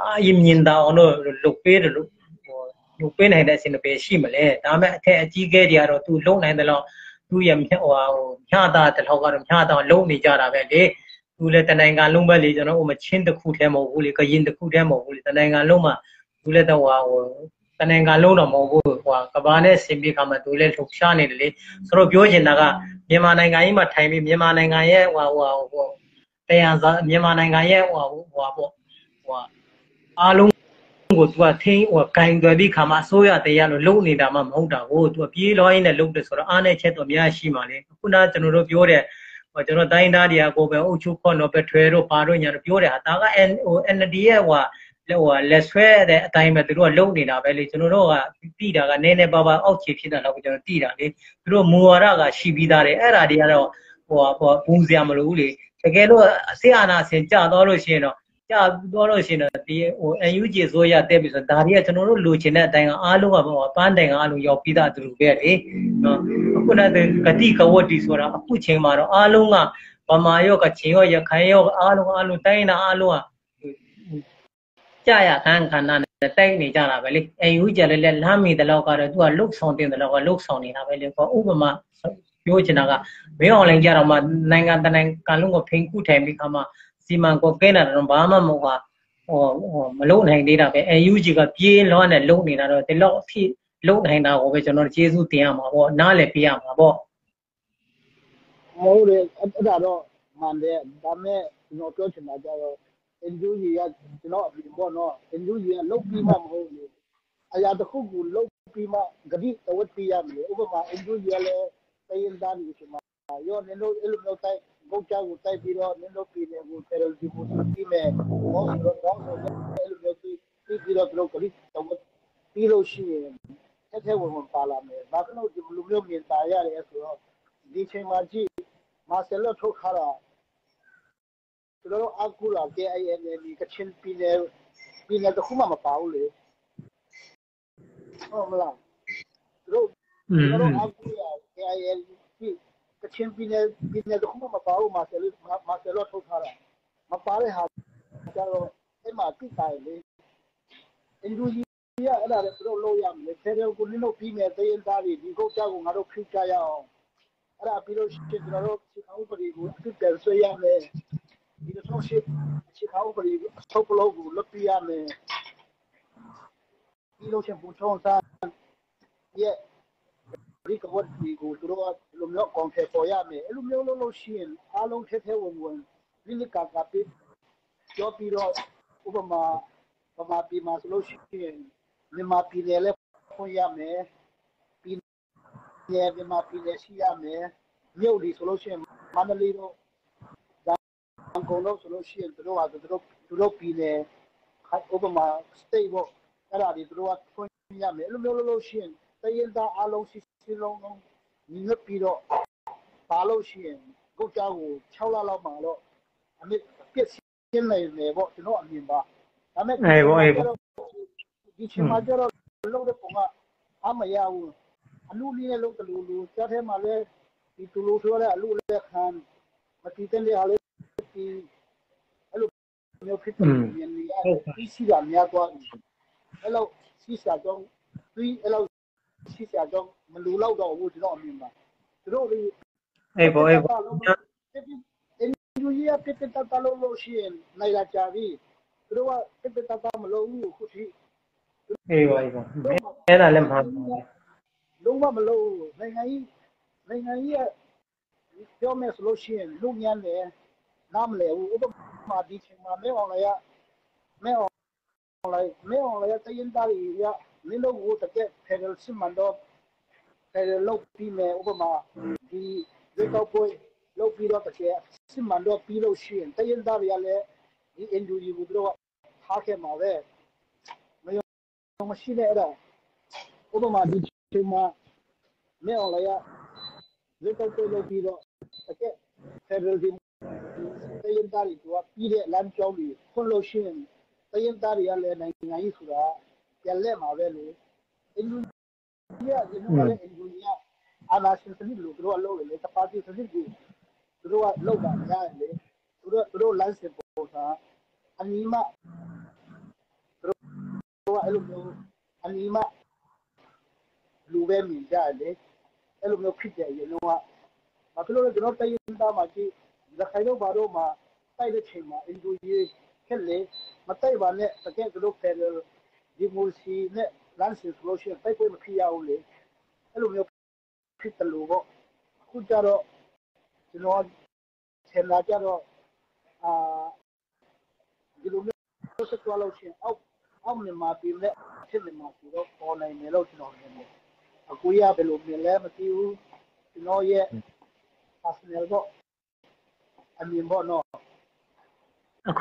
S1: အရင်မြင်တာအောင်လို့လုပ်ပေးတယ်လို့ဟိုလုပ်ပေးနိုင်တဲ့အစီအစဉ်ပဲရှိမလဲဒါပေမဲ့အထက်အကြီးကဲတွေကတော့သူလုံနိုင်တယ်လို့သူရဟိုညတာတလောက်ကတော့ညတာလုံနေကြတာပဲလေသူလည်းတနိုင်ငံလုံးပဲလေကျွန်တော်ဟိုမချင်းတစ်ခုတည်းမဟုတ်ဘူးလေကရင်တစ်ခုတည်းမဟုတ်ဘူးလေတနိုင်ငံလုံးမှာသူလည်းတော့ဟိုတနိုင်ငံလုံးတော့မဟုတ်ဘူးဟိုကဘာနဲ့ဆင်ပြေခါမှာသူလည်းလှုပ်ရှားနေတယ်လေဆိုတော့ပြောချင်တာကမြန်မာနိုင်ငံကြီးမှာထိုင်ပြီးမြန်မာနိုင်ငံရဲ့ဟိုတရားစားမြန်မာနိုင်ငံရဲ့ဟိုပေါ့ဟိုအားလုံးကိုသူကထင်းဟိုဂိုင်တွယ်ပြီးခါမှာအစိုးရတရားလို့လုံနေတာမှမဟုတ်တာကိုသူကပြေးလွှားရင်းနဲ့လုံတယ်ဆိုတော့အားနဲ့ချက်တော့အများရှိမှာလေခုနကျွန်တော်တို့ပြောတဲ့ဟိုကျွန်တော်တိုင်းသားတွေကကိုပဲအုပ်ချုပ်ခွန်တော့ပဲထွဲတော့ပါတော့ညာတော့ပြောတဲ့ဟာဒါကဟို NLD ရဲ့ဟိုလက်ဆွဲတဲ့အတိုင်းပဲသူတို့ကလုံနေတာပဲလေကျွန်တော်တို့ကတိတာကနည်းနည်းပါးပါးအောက်ခြေဖြစ်တာတော့ကျွန်တော်တိတာလေသူတို့မူဝါဒကရှိပြီးသားတယ်အဲ့ဒါတွေကတော့ဟိုဘူးစရာမလိုဘူးလေတကယ်လို့အစစ်အာဏာဆင်ကြတော့လို့ရှိရင်တော့
S3: ကြာတော့လို့ရှိရင်တော့ဒီဟို NUG ဆိုရတက်ပြီဆိုဒါတွေကကျွန်တော်တို့လိုချင်တဲ့အတိုင်းအားလုံးကပေါ့ပန်းတိုင်ကအားလုံးရောက်ပြီးသားသူတို့ပဲလေနော်အခုနကဂတိကဝတ်တီဆိုတာအခုချိန်မှာတော့အားလုံးကဗမာရောကချင်းရောရခိုင်ရောအားလုံးတိုင်းနာအားလုံးကကြာရခန်းခန္ဓာနဲ့တိုက်နေကြတာပဲလေ NUG လည်းလမ်းမီတဲ့လောက်ကတော့သူကလုတ်ဆောင်တင်တဲ့လောက်ကလုတ်ဆောင်နေတာပဲလေပေါ့ဥပမာပြောချင်တာကမင်း online ကြတော့မှနိုင်ငံတနိုင်ငံလုံးကိုဖိန်ကူးထိုင်ပြီးခါမှစီမံကိုကဲနေတာတော့ဘာမှမဟုတ်ပါမလုံနိုင်သေးတာပဲ NUG ကပြေးလွှမ်းနဲ့လုံနေတာတော့ဒီလောက်အဖြစ်လုံနိုင်တာကိုပဲကျွန်တော်ကျေးဇူးတင်ရမှာပေါ့နားလည်းပြရမှာပေါ့
S2: ဟုတ်တယ်အဲ့ဒါတော့မှန်တယ်ဒါမဲ့ကျွန်တော်ပြောချင်တာကြတော့ NUG ကကျွန်တော်အပြင်ပေါ့နော် NUG ကလုတ်ပြီးမှမဟုတ်ဘူးအရာတစ်ခုကိုလုတ်ပြီးမှဂတိတဝတ်ပြရမယ်ဥပမာ NUG ကလည်းတိုင်းသားတွေရှိမှာရောနင်တို့အဲ့လိုမျိုးတိုက်ဂုတ်ချကိုတိုက်ပြီးတော့နင်တို့ပြည်နယ်ကိုတယ်ဒီမိုပြီးမယ်ဘောဆိုတော့အဲ့လိုမျိုးပြီးတော့တို့ဂတိတဝတ်ပြီးလို့ရှိရင်တစ်ထက်ဝင်ပါလာမယ်ဘာလို့ဒီလိုမျိုးမြင်တာရတယ်ဆိုတော့ဒီချိန်မှာကြည့်မာဆယ်လော့ထုတ်ခါတာကျွန်တော်အကူလာ KIN ဒီကချင်ပြည်နယ်တစ်ခုမှမပါဘူးလေဟုတ်မလားတို့ကျွန်တော်အကူလာ KIN ဒီကချင်ပြည်နယ်တစ်ခုမှမပါဘူးမာဆယ်လော့ထုတ်ခါတာမပါတဲ့ဟာကျတော့အဲ့မှာတိတိုင်းလေအင်ဒူဂျီရအဲ့ဒါလည်းတို့လို့ရမယ်ဆယ်ရောကိုနင်းတို့ပြီးမယ်သေးရင်သားတွေဒီကုတ်ကြောက်ကိုငါတို့ဖိကြရအောင်အဲ့ဒါပြီးလို့ရှိရင်ကျွန်တော်တို့စီကောက်ပရီကိုအစ်ပြန်ဆွေးရမယ်ဒီတော့ရှိစီကောက်ပရီဆောက်လို့ကိုလွတ်ပြရမယ်ပြီးလို့ရှိရင်ဘူထုံးစားရဲ့ဒီကဝတ်ဒီကိုတို့ကလုံလောက်ကောင်ထဲပေါ်ရမယ်အဲ့လိုမျိုးလို့ရှိရင်အားလုံးထဲဝင်ဒီလကကပ်ပြောပြီးတော့ဥပမာဗမာပြည်မှာဆိုလို့ရှိရင်မြန်မာပြည်နယ်လည်းဖွင့်ရမယ်ပြည်နယ်မြန်မာပြည်နယ်ရှိရမယ်မြို့ဒီဆိုလို့ရှိရင်မန္တလေးတို့အကုန်လုံးဆိုလို့ရှိရင်တို့ပြည်နယ်ဥပမာ state ပေါ့အဲ့ဒါဒီတို့ကဖွင့်ရမယ်အဲ့လိုမျိုးလို့ရှိရင်တရင်သားအလုံးစီလုံးညီညွတ်ပြီးတော့ပါလို့ရှိရင်ကိုကြောက်ကို6လလောက်မှာတော့အမြင့်ပြည့်စင်းနေတယ်ပေါ့ကျွန်တော်အမြင်ပါဒါမဲ့ဒီချိန်မှာကျတော့လုံးတဲ့ပုံကအမရဘူးအလူလေးနဲ့လုံးတလူလူကြားထဲမှာလဲဒီတူလူဆိုတဲ့အလူလက်ခံမတီးတဲ့လေဟာလေးဒီအဲ့လိုမျိုးဖြစ်နေနေဒီစီကများသွားအဲ့လိုစီစာတော့ဒီအဲ့လိုစီစာတော့မလူလောက်တော့ဘူးကျွန်တော်အမြင်ပါသူတို့ဒီ
S3: အေးဘောအေးဘော
S2: လူကြီးကပြတတလို့ရှိရင်နိုင်လာကြပြီသူတို့ကပြတတမလို့ဘူးခုထိ
S3: အေးဘောအေးဘောအဲ့ဒါလည်းမဟုတ်ဘူး
S2: လုံးဝမလို့နိုင်ငံကြီးကပြောမယ်ဆိုလို့ရှိရင်လူညံ့တယ်နားမလဲဘူးဥပမာဒီချိန်မှာမဲအောင်လိုက်တရင်သားကြီးကမင်းတို့ကိုတကယ်ဖယ်ဒရယ်စစ်မှန်တော့ဖယ်ဒရယ်လုပ်ပြီးမယ်ဥပမာဒီဒီကောက်ပွဲလုပ်ပြီးတော့တကယ်စစ်မှန်တော့ပြီးလို့ရှိရင်တရင်သားတွေကလည်းဒီ NUG ကိုတို့ထားခဲ့မှာပဲမရှိတဲ့အဲ့ဒါဥပမာဒီချိန်မှာမဲအောင်လိုက်ဒီကောက်ပွဲလုပ်ပြီးတော့တကယ်ဖယ်ဒရယ်တရင်သားတွေကပြီးတဲ့လမ်းကြောင်းတွေဖွင့်လို့ရှိရင်တရင်သားတွေကလည်းနိုင်ငံကြီးဆိုတာပြန်လက်မှာပဲလေအင်ဒူရီယာဒီလိုလည်းအင်ဒူရီယာအာနာရှင်စနစ်လို့တို့အလုပ်လေတပါတီစနစ်ကိုတို့ကလောက်တာကြားတယ်လေတို့လမ်းစင်ပေါ်တာအနီးမှတို့ကအဲ့လိုမျိုးအနီးမှလူပဲမြင်ကြတယ်လေအဲ့လိုမျိုးဖြစ်တယ်ရေလုံးကဘာဖြစ်လို့လဲကျွန်တော်တရင်သားမှာကြည့်ဇခိုင်တို့ဘာတို့မှာတိုက်တဲ့ချိန်မှာအင်ဒူရီခက်လေမတိုက်ပါနဲ့တကယ်တို့ဖယ်ဒီမိုစီနဲ့လမ်းစီဆိုလို့ရှိရင်တိုက်ပွဲမဖြစ်ရဘူးလေအဲ့လိုမျိုးဖြစ်တယ်လို့ပေါ့အခုကျတော့ကျွန်တော်ဆင်လာကြတော့ဒီလိုမျိုးဆက်သွားလို့ရှိရင်အောက်မြန်မာပြည်နဲ့ဖြစ်နေမှာဆိုတော့ပေါ်နိုင်တယ်လို့ကျွန်တော်မြင်တယ်အခုရဘယ်လိုမြင်လဲမသိဘူးကျွန်တော်ရဲ့ personal ပေါ့အမြင်ပေါ့နော်
S3: အ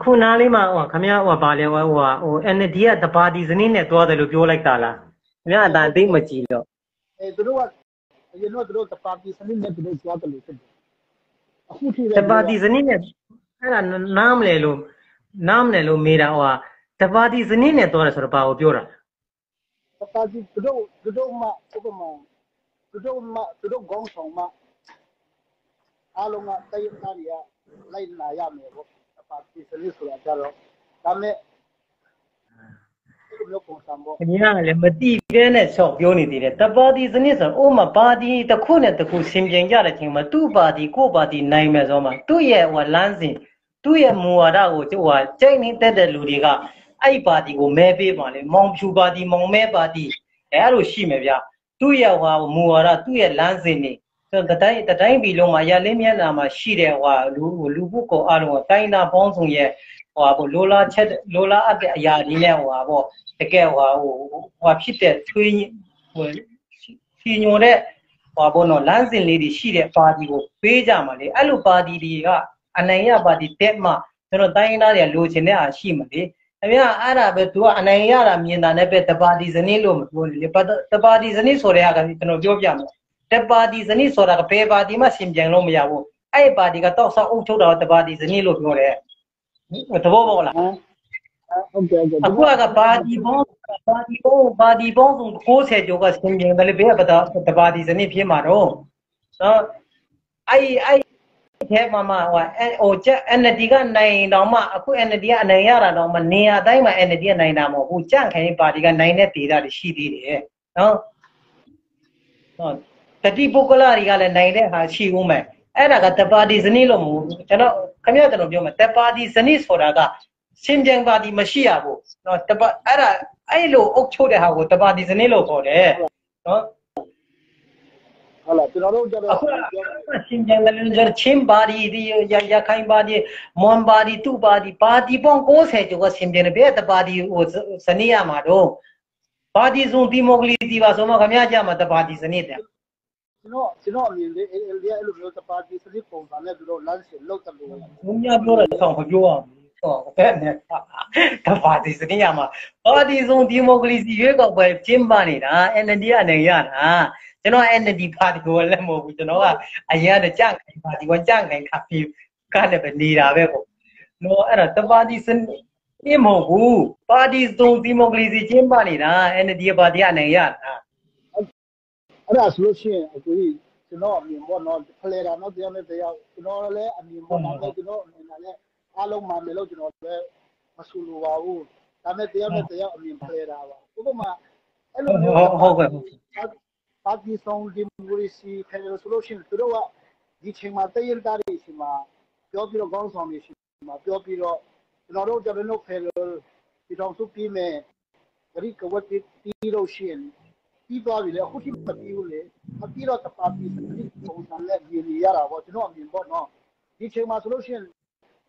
S3: ခုနားလေးမှာခမရဟိုပါလဲဟို NLD ကတပါတီစနစ်နဲ့တွားတယ်လို့ပြောလိုက်တာလားခမရအတန်သိမကြည့်တော့
S2: သူတို့ကအရင်တော့သူတို့တပါတီစနစ်နဲ့သူတို့တွားတယ်လို့ဖြစ်တယ်အခုထိပဲ
S3: တပါတီစနစ်နဲ့ အဲ့ဒါနားမလဲလို့မေးတာဟိုဟာတပါတီစနစ်နဲ့သွားတယ်ဆိုတော့ဘာကိုပြောတာ
S2: တပါတီသူတို့မှဥပမာသူတို့ကောင်းဆောင်မှအားလုံးကတိုင်သားတွေကလိုက်လာရမယ်ပေါ့တပါတီစနစ်ဆိုတာကြတော့ဒါမဲ့ဒီလိုပုံစံပေါ့
S3: ခင်ဗျားကလည်းမတိပဲနဲ့ဆော့ပြောနေသေးတယ်တပါတီစနစ်ဆိုအိုးမှာပါတီတစ်ခုနဲ့တစ်ခုဆင်ပြိုင်ကြတဲ့ချိန်မှာသူ့ပါတီကိုပါတီနိုင်မယ်ဆိုမှသူ့ရဲ့ဟိုလမ်းစဉ်သူ့ရဲ့မူဝါဒကိုဟိုကြိတ်နေတတ်တဲ့လူတွေကအဲ့ပါတီကိုမဲပေးပါလေမောင်ဖြူပါတီမောင်မဲပါတီအဲ့လိုရှိမယ်ဗျသူ့ရဲ့ဟိုမူဝါဒသူ့ရဲ့လမ်းစဉ်နေတတိုင်းပြည်လုံးမှာရလင်းမျက်နှာမှာရှိတဲ့ဟိုလူပုဂ္ဂိုလ်အားလုံးတိုင်းနာပေါင်းစုံရဲ့ဟိုလိုလားအပ်တဲ့အရာတွေနဲ့ဟိုပေါ့တကယ်ဟိုဖြစ်တဲ့ထွေးဟိုဖြီညိုတဲ့ဟိုပေါ့နော်လမ်းစဉ်လေးတွေရှိတဲ့ပါတီကိုပေးကြမှာလေအဲ့လိုပါတီတွေကအနိုင်ရပါတီတက်မှကျွန်တော်တိုင်းသားတွေလိုချင်တဲ့အားရှိမှာလေအမေကအဲ့ဒါပဲသူကအနိုင်ရတာမြင်တာနဲ့ပဲတပါတီစနစ်လို့မပြောနေလေတပါတီစနစ်ဆိုတဲ့ဟာကကျွန်တော်ပြောပြမယ်တပါတီစနစ်ဆိုတာကဘယ်ပါတီမှရှင်ပြန်လို့မရဘူးအဲ့ပါတီကတော့ဆောက်အုပ်ချုပ်တာတပါတီစနစ်လို့ပြောတယ်သဘောပေါက်လား
S2: ဟုတ်ကဲ့
S3: အခုကပါတီပေါင်းစုံ60ကျော်ကရှင်ပြန်တယ်လေဘယ်ကတပါတီစနစ်ဖြစ်မှာတော့နော်အဲ့ထဲမှာဟိုချက် NLD ကနိုင်တော့မှအခု NLD ကအနိုင်ရတာတော့မှနေရာတိုင်းမှာ NLD ကနိုင်တာမဟုတ်ဘူးကြန့်ခိုင်ပါတီကနိုင်တဲ့ဒေသတွေရှိသေးတယ်နော်ဟုတ်တတိပုဂ္ဂလတွေကလည်းနိုင်တဲ့ဟာရှိဦးမယ်အဲ့ဒါကတပါတီစနစ်လို့မဟုတ်ဘူးကျွန်တော်ပြောမယ်တပါတီစနစ်ဆိုတာကရှင်ပြန်ပါတီမရှိရဘူးနော်အဲ့လိုအုပ်ချုပ်တဲ့ဟာကိုတပါတီစနစ်လို့ခေါ်တယ်နော်
S2: ဟုတ်လားကျွန်တော်တို့ကြတော့
S3: အခုရှင်ပြန်တယ်ချင်းပါတီဒီရခိုင်ပါတီမွန်ပါတီတူပါတီပေါင်း60ကျော်ကရှင်ပြန်တယ်ဘယ်တပါတီဟိုစနစ်ရမှာတော့ပါတီစုံဒီမိုကရေစီပါဆိုမှခင်ဗျားကြမှာတပါတီစနစ်တယ်
S2: ကျွန်တော်အမြင်လေး ALD အဲ့လိုမျိုးတပါတီစနစ်ပုံစံနဲ့သူတို့လမ်းစဉ်လောက်တယ်လို့
S3: ဘုရားပြောတဲ့ဆောင်မပြောအောင်ဟုတ်ကဲ့နဲ့တပါတီစနစ်ရမှာပါတီစုံဒီမိုကရေစီရွေးကောက်ပွဲကျင်းပနေတာ NLD ကနေရတာကျွန်တော် NLD ပါတီကိုလည်းမဟုတ်ဘူးကျွန်တော်ကအရင်ကကြန့်ခိုင်ပါတီကကြန့်ခိုင်ခါပြီးကနေပဲနေတာပဲပေါ့နော်အဲ့ဒါတပါတီစနစ်မဟုတ်ဘူးပါတီစုံဒီမိုကရေစီကျင်းပနေတာ NLD ပါတီကနေရတာ
S2: အဲ့ဒါဆိုလို့ရှိရင်အခုကျွန်တော်အမြင်ပေါ့နော်ဖလဲတာတော့တရားနဲ့တရားကျွန်တော်လည်းအမြင်ပေါ့နော်ကျွန်တော်အမြင်လည်းအားလုံးမှမယ်လို့ကျွန်တော်လည်းမဆူလို့ပါဘူးဒါပေမဲ့တရားနဲ့တရားအမြင်ဖလဲတာပါဥပမာအဲ့လိုမျိုး
S3: ဟုတ်ကဲ့
S2: ပါတီဆောင်ဒီမိုကရေစီဖယ်ဒရယ်ဆိုလို့ရှိရင်သူတို့ကဒီချိန်မှာတည်ရတာတွေရှိမှာပြောပြီးတော့ကောင်းဆောင်တွေရှိမှာပြောပြီးတော့ကျွန်တော်တို့ကျွန်တော်တို့ဖယ်ဒရယ်ဒီတော့စုပြီးမယ်ဂရိကဝတ်တီလို့ရှိရင်ပြီးသွားပြီလေအခုထိမပြီးဘူးလေမပြီးတော့တပါတီစနစ်ပုံစံနဲ့မြင်ရတာပေါ့ကျွန်တော်အမြင်ပေါ့နော်ဒီချိန်မှာဆိုလို့ရှိရင်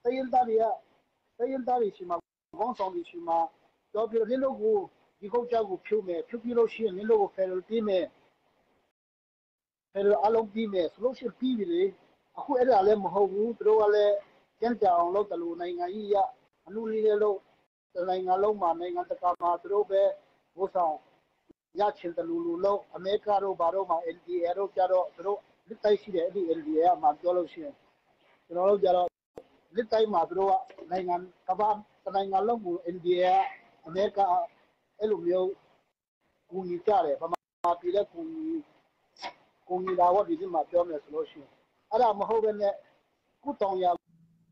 S2: တည်ရတာတွေရှိမှာကောင်းဆောင်တွေရှိမှာပြောပြီးတော့ဒီလိုကိုဒီကုတ်ကြောက်ကိုဖြုတ်ပြီးလို့ရှိရင်ဒီလိုကိုဖယ်ဒရယ်ပြီးမယ်ဖယ်ဒရယ်အလုံးပြီးမယ်ဆိုလို့ရှိရင်ပြီးပြီလေအခုအဲ့ဒါလည်းမဟုတ်ဘူးသူတို့ကလည်းကျန်းကြအောင်လုပ်တယ်လို့နိုင်ငံကြီးအလူလေးလို့နိုင်ငံလုံးမှာနိုင်ငံတကာမှာသူတို့ပဲဘိုးဆောင်ရချင်တယ်လို့လို့အမေရိကတို့ဘာတို့မှာ NDA တို့ကြတော့သူတို့လက်တိုက်ရှိတယ်အဲ့ဒီ NDA ကမှပြောလို့ရှိရင်ကျွန်တော်တို့ကြတော့လက်တိုက်မှာသူတို့ကနိုင်ငံကမ္ဘာနိုင်ငံလုံးကို NDA အမေရိကအဲ့လိုမျိုးကူညီကြတယ်ဗမာပြည်လည်းကူညီလာတော့ဒီမှာပြောမယ်ဆိုလို့ရှိရင်အဲ့ဒါမဟုတ်ဘဲနဲ့ကုတောင်ရ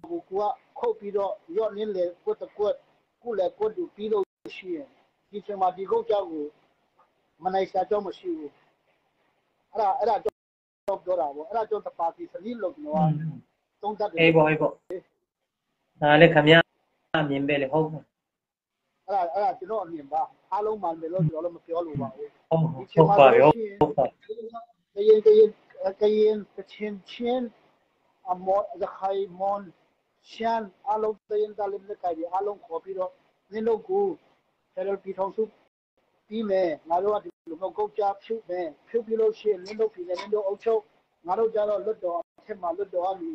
S2: ကိုကခုတ်ပြီးတော့ရော့နင်းလေကိုတကွက်ကုလေကိုဒူပြီးလို့ရှိရင်ဒီချိန်မှာဒီကုတ်ကြောက်ကိုမနိုင်စာကြောင့်မရှိဘူးအဲ့ဒါကြောင့်ပြောတာပေါ့အဲ့ဒါကြောင့်တပါတီစနစ်လို့ကျွန်တော်ကသုံးသပ်တယ်
S3: အေးပေါ့ဒါလည်းခင်ဗျားမြင်ပဲလေဟုတ်
S2: အဲ့ဒါကျွန်တော်အမြင်ပါအားလုံးမှန်တယ်လို့ကျွန်တော်လည်းမပြောလို့ပါဘူး
S3: ဟုတ်ပါရောဟုတ်ပါ
S2: ကရင်ချင်းအမောရခိုင်မွန်ရှမ်းအလုံးတိုင်းတလည်းနဲ့ကြိုက်အလုံးခေါ်ပြီးတော့နင်းတို့ကိုဖယ်ဒရယ်ပြည်ထောင်စုပြီးမယ်ငါတို့ကဒီလိုမျိုးကုတ်ကြဖြုတ်မယ်ဖြုတ်ပြီးလို့ရှိရင်နင်းတို့ပြည်နယ်နင်းတို့အုပ်ချုပ်ငါတို့ကြတော့လွတ်တော်အထက်မှာလွတ်တော်အမီ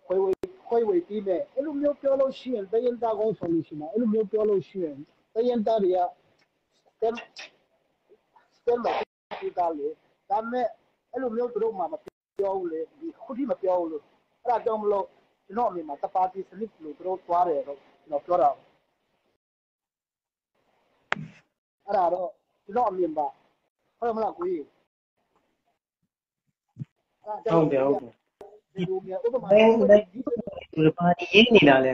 S2: ခွေဝေပြီးမယ်အဲ့လိုမျိုးပြောလို့ရှိရင်တိုင်းတာကောင်းဆောင်လို့ရှိမှာအဲ့လိုမျိုးပြောလို့ရှိရင်တိုင်းတာတွေကစတယ်မှာဒီကလေးဒါမဲ့အဲ့လိုမျိုးတို့မှမပြောဘူးလေဒီခုထိမပြောဘူးလို့အဲ့ဒါကြောင့်မလို့ ကျွန်တော်အမြင်မှာတပါတီစနစ်လို့တို့သွားတယ်တော့ကျွန်တော်ပြောတာအဲ့ဒါတော့ကျွန်တော်အမြင်ပါဟုတ်မလားကိုကြီး
S3: ဟုတ်တယ်ဟုတ်တယ်
S2: ဒီလိုမျိုးဥပမာ
S3: ဒီပါတီရေးနေတာလဲ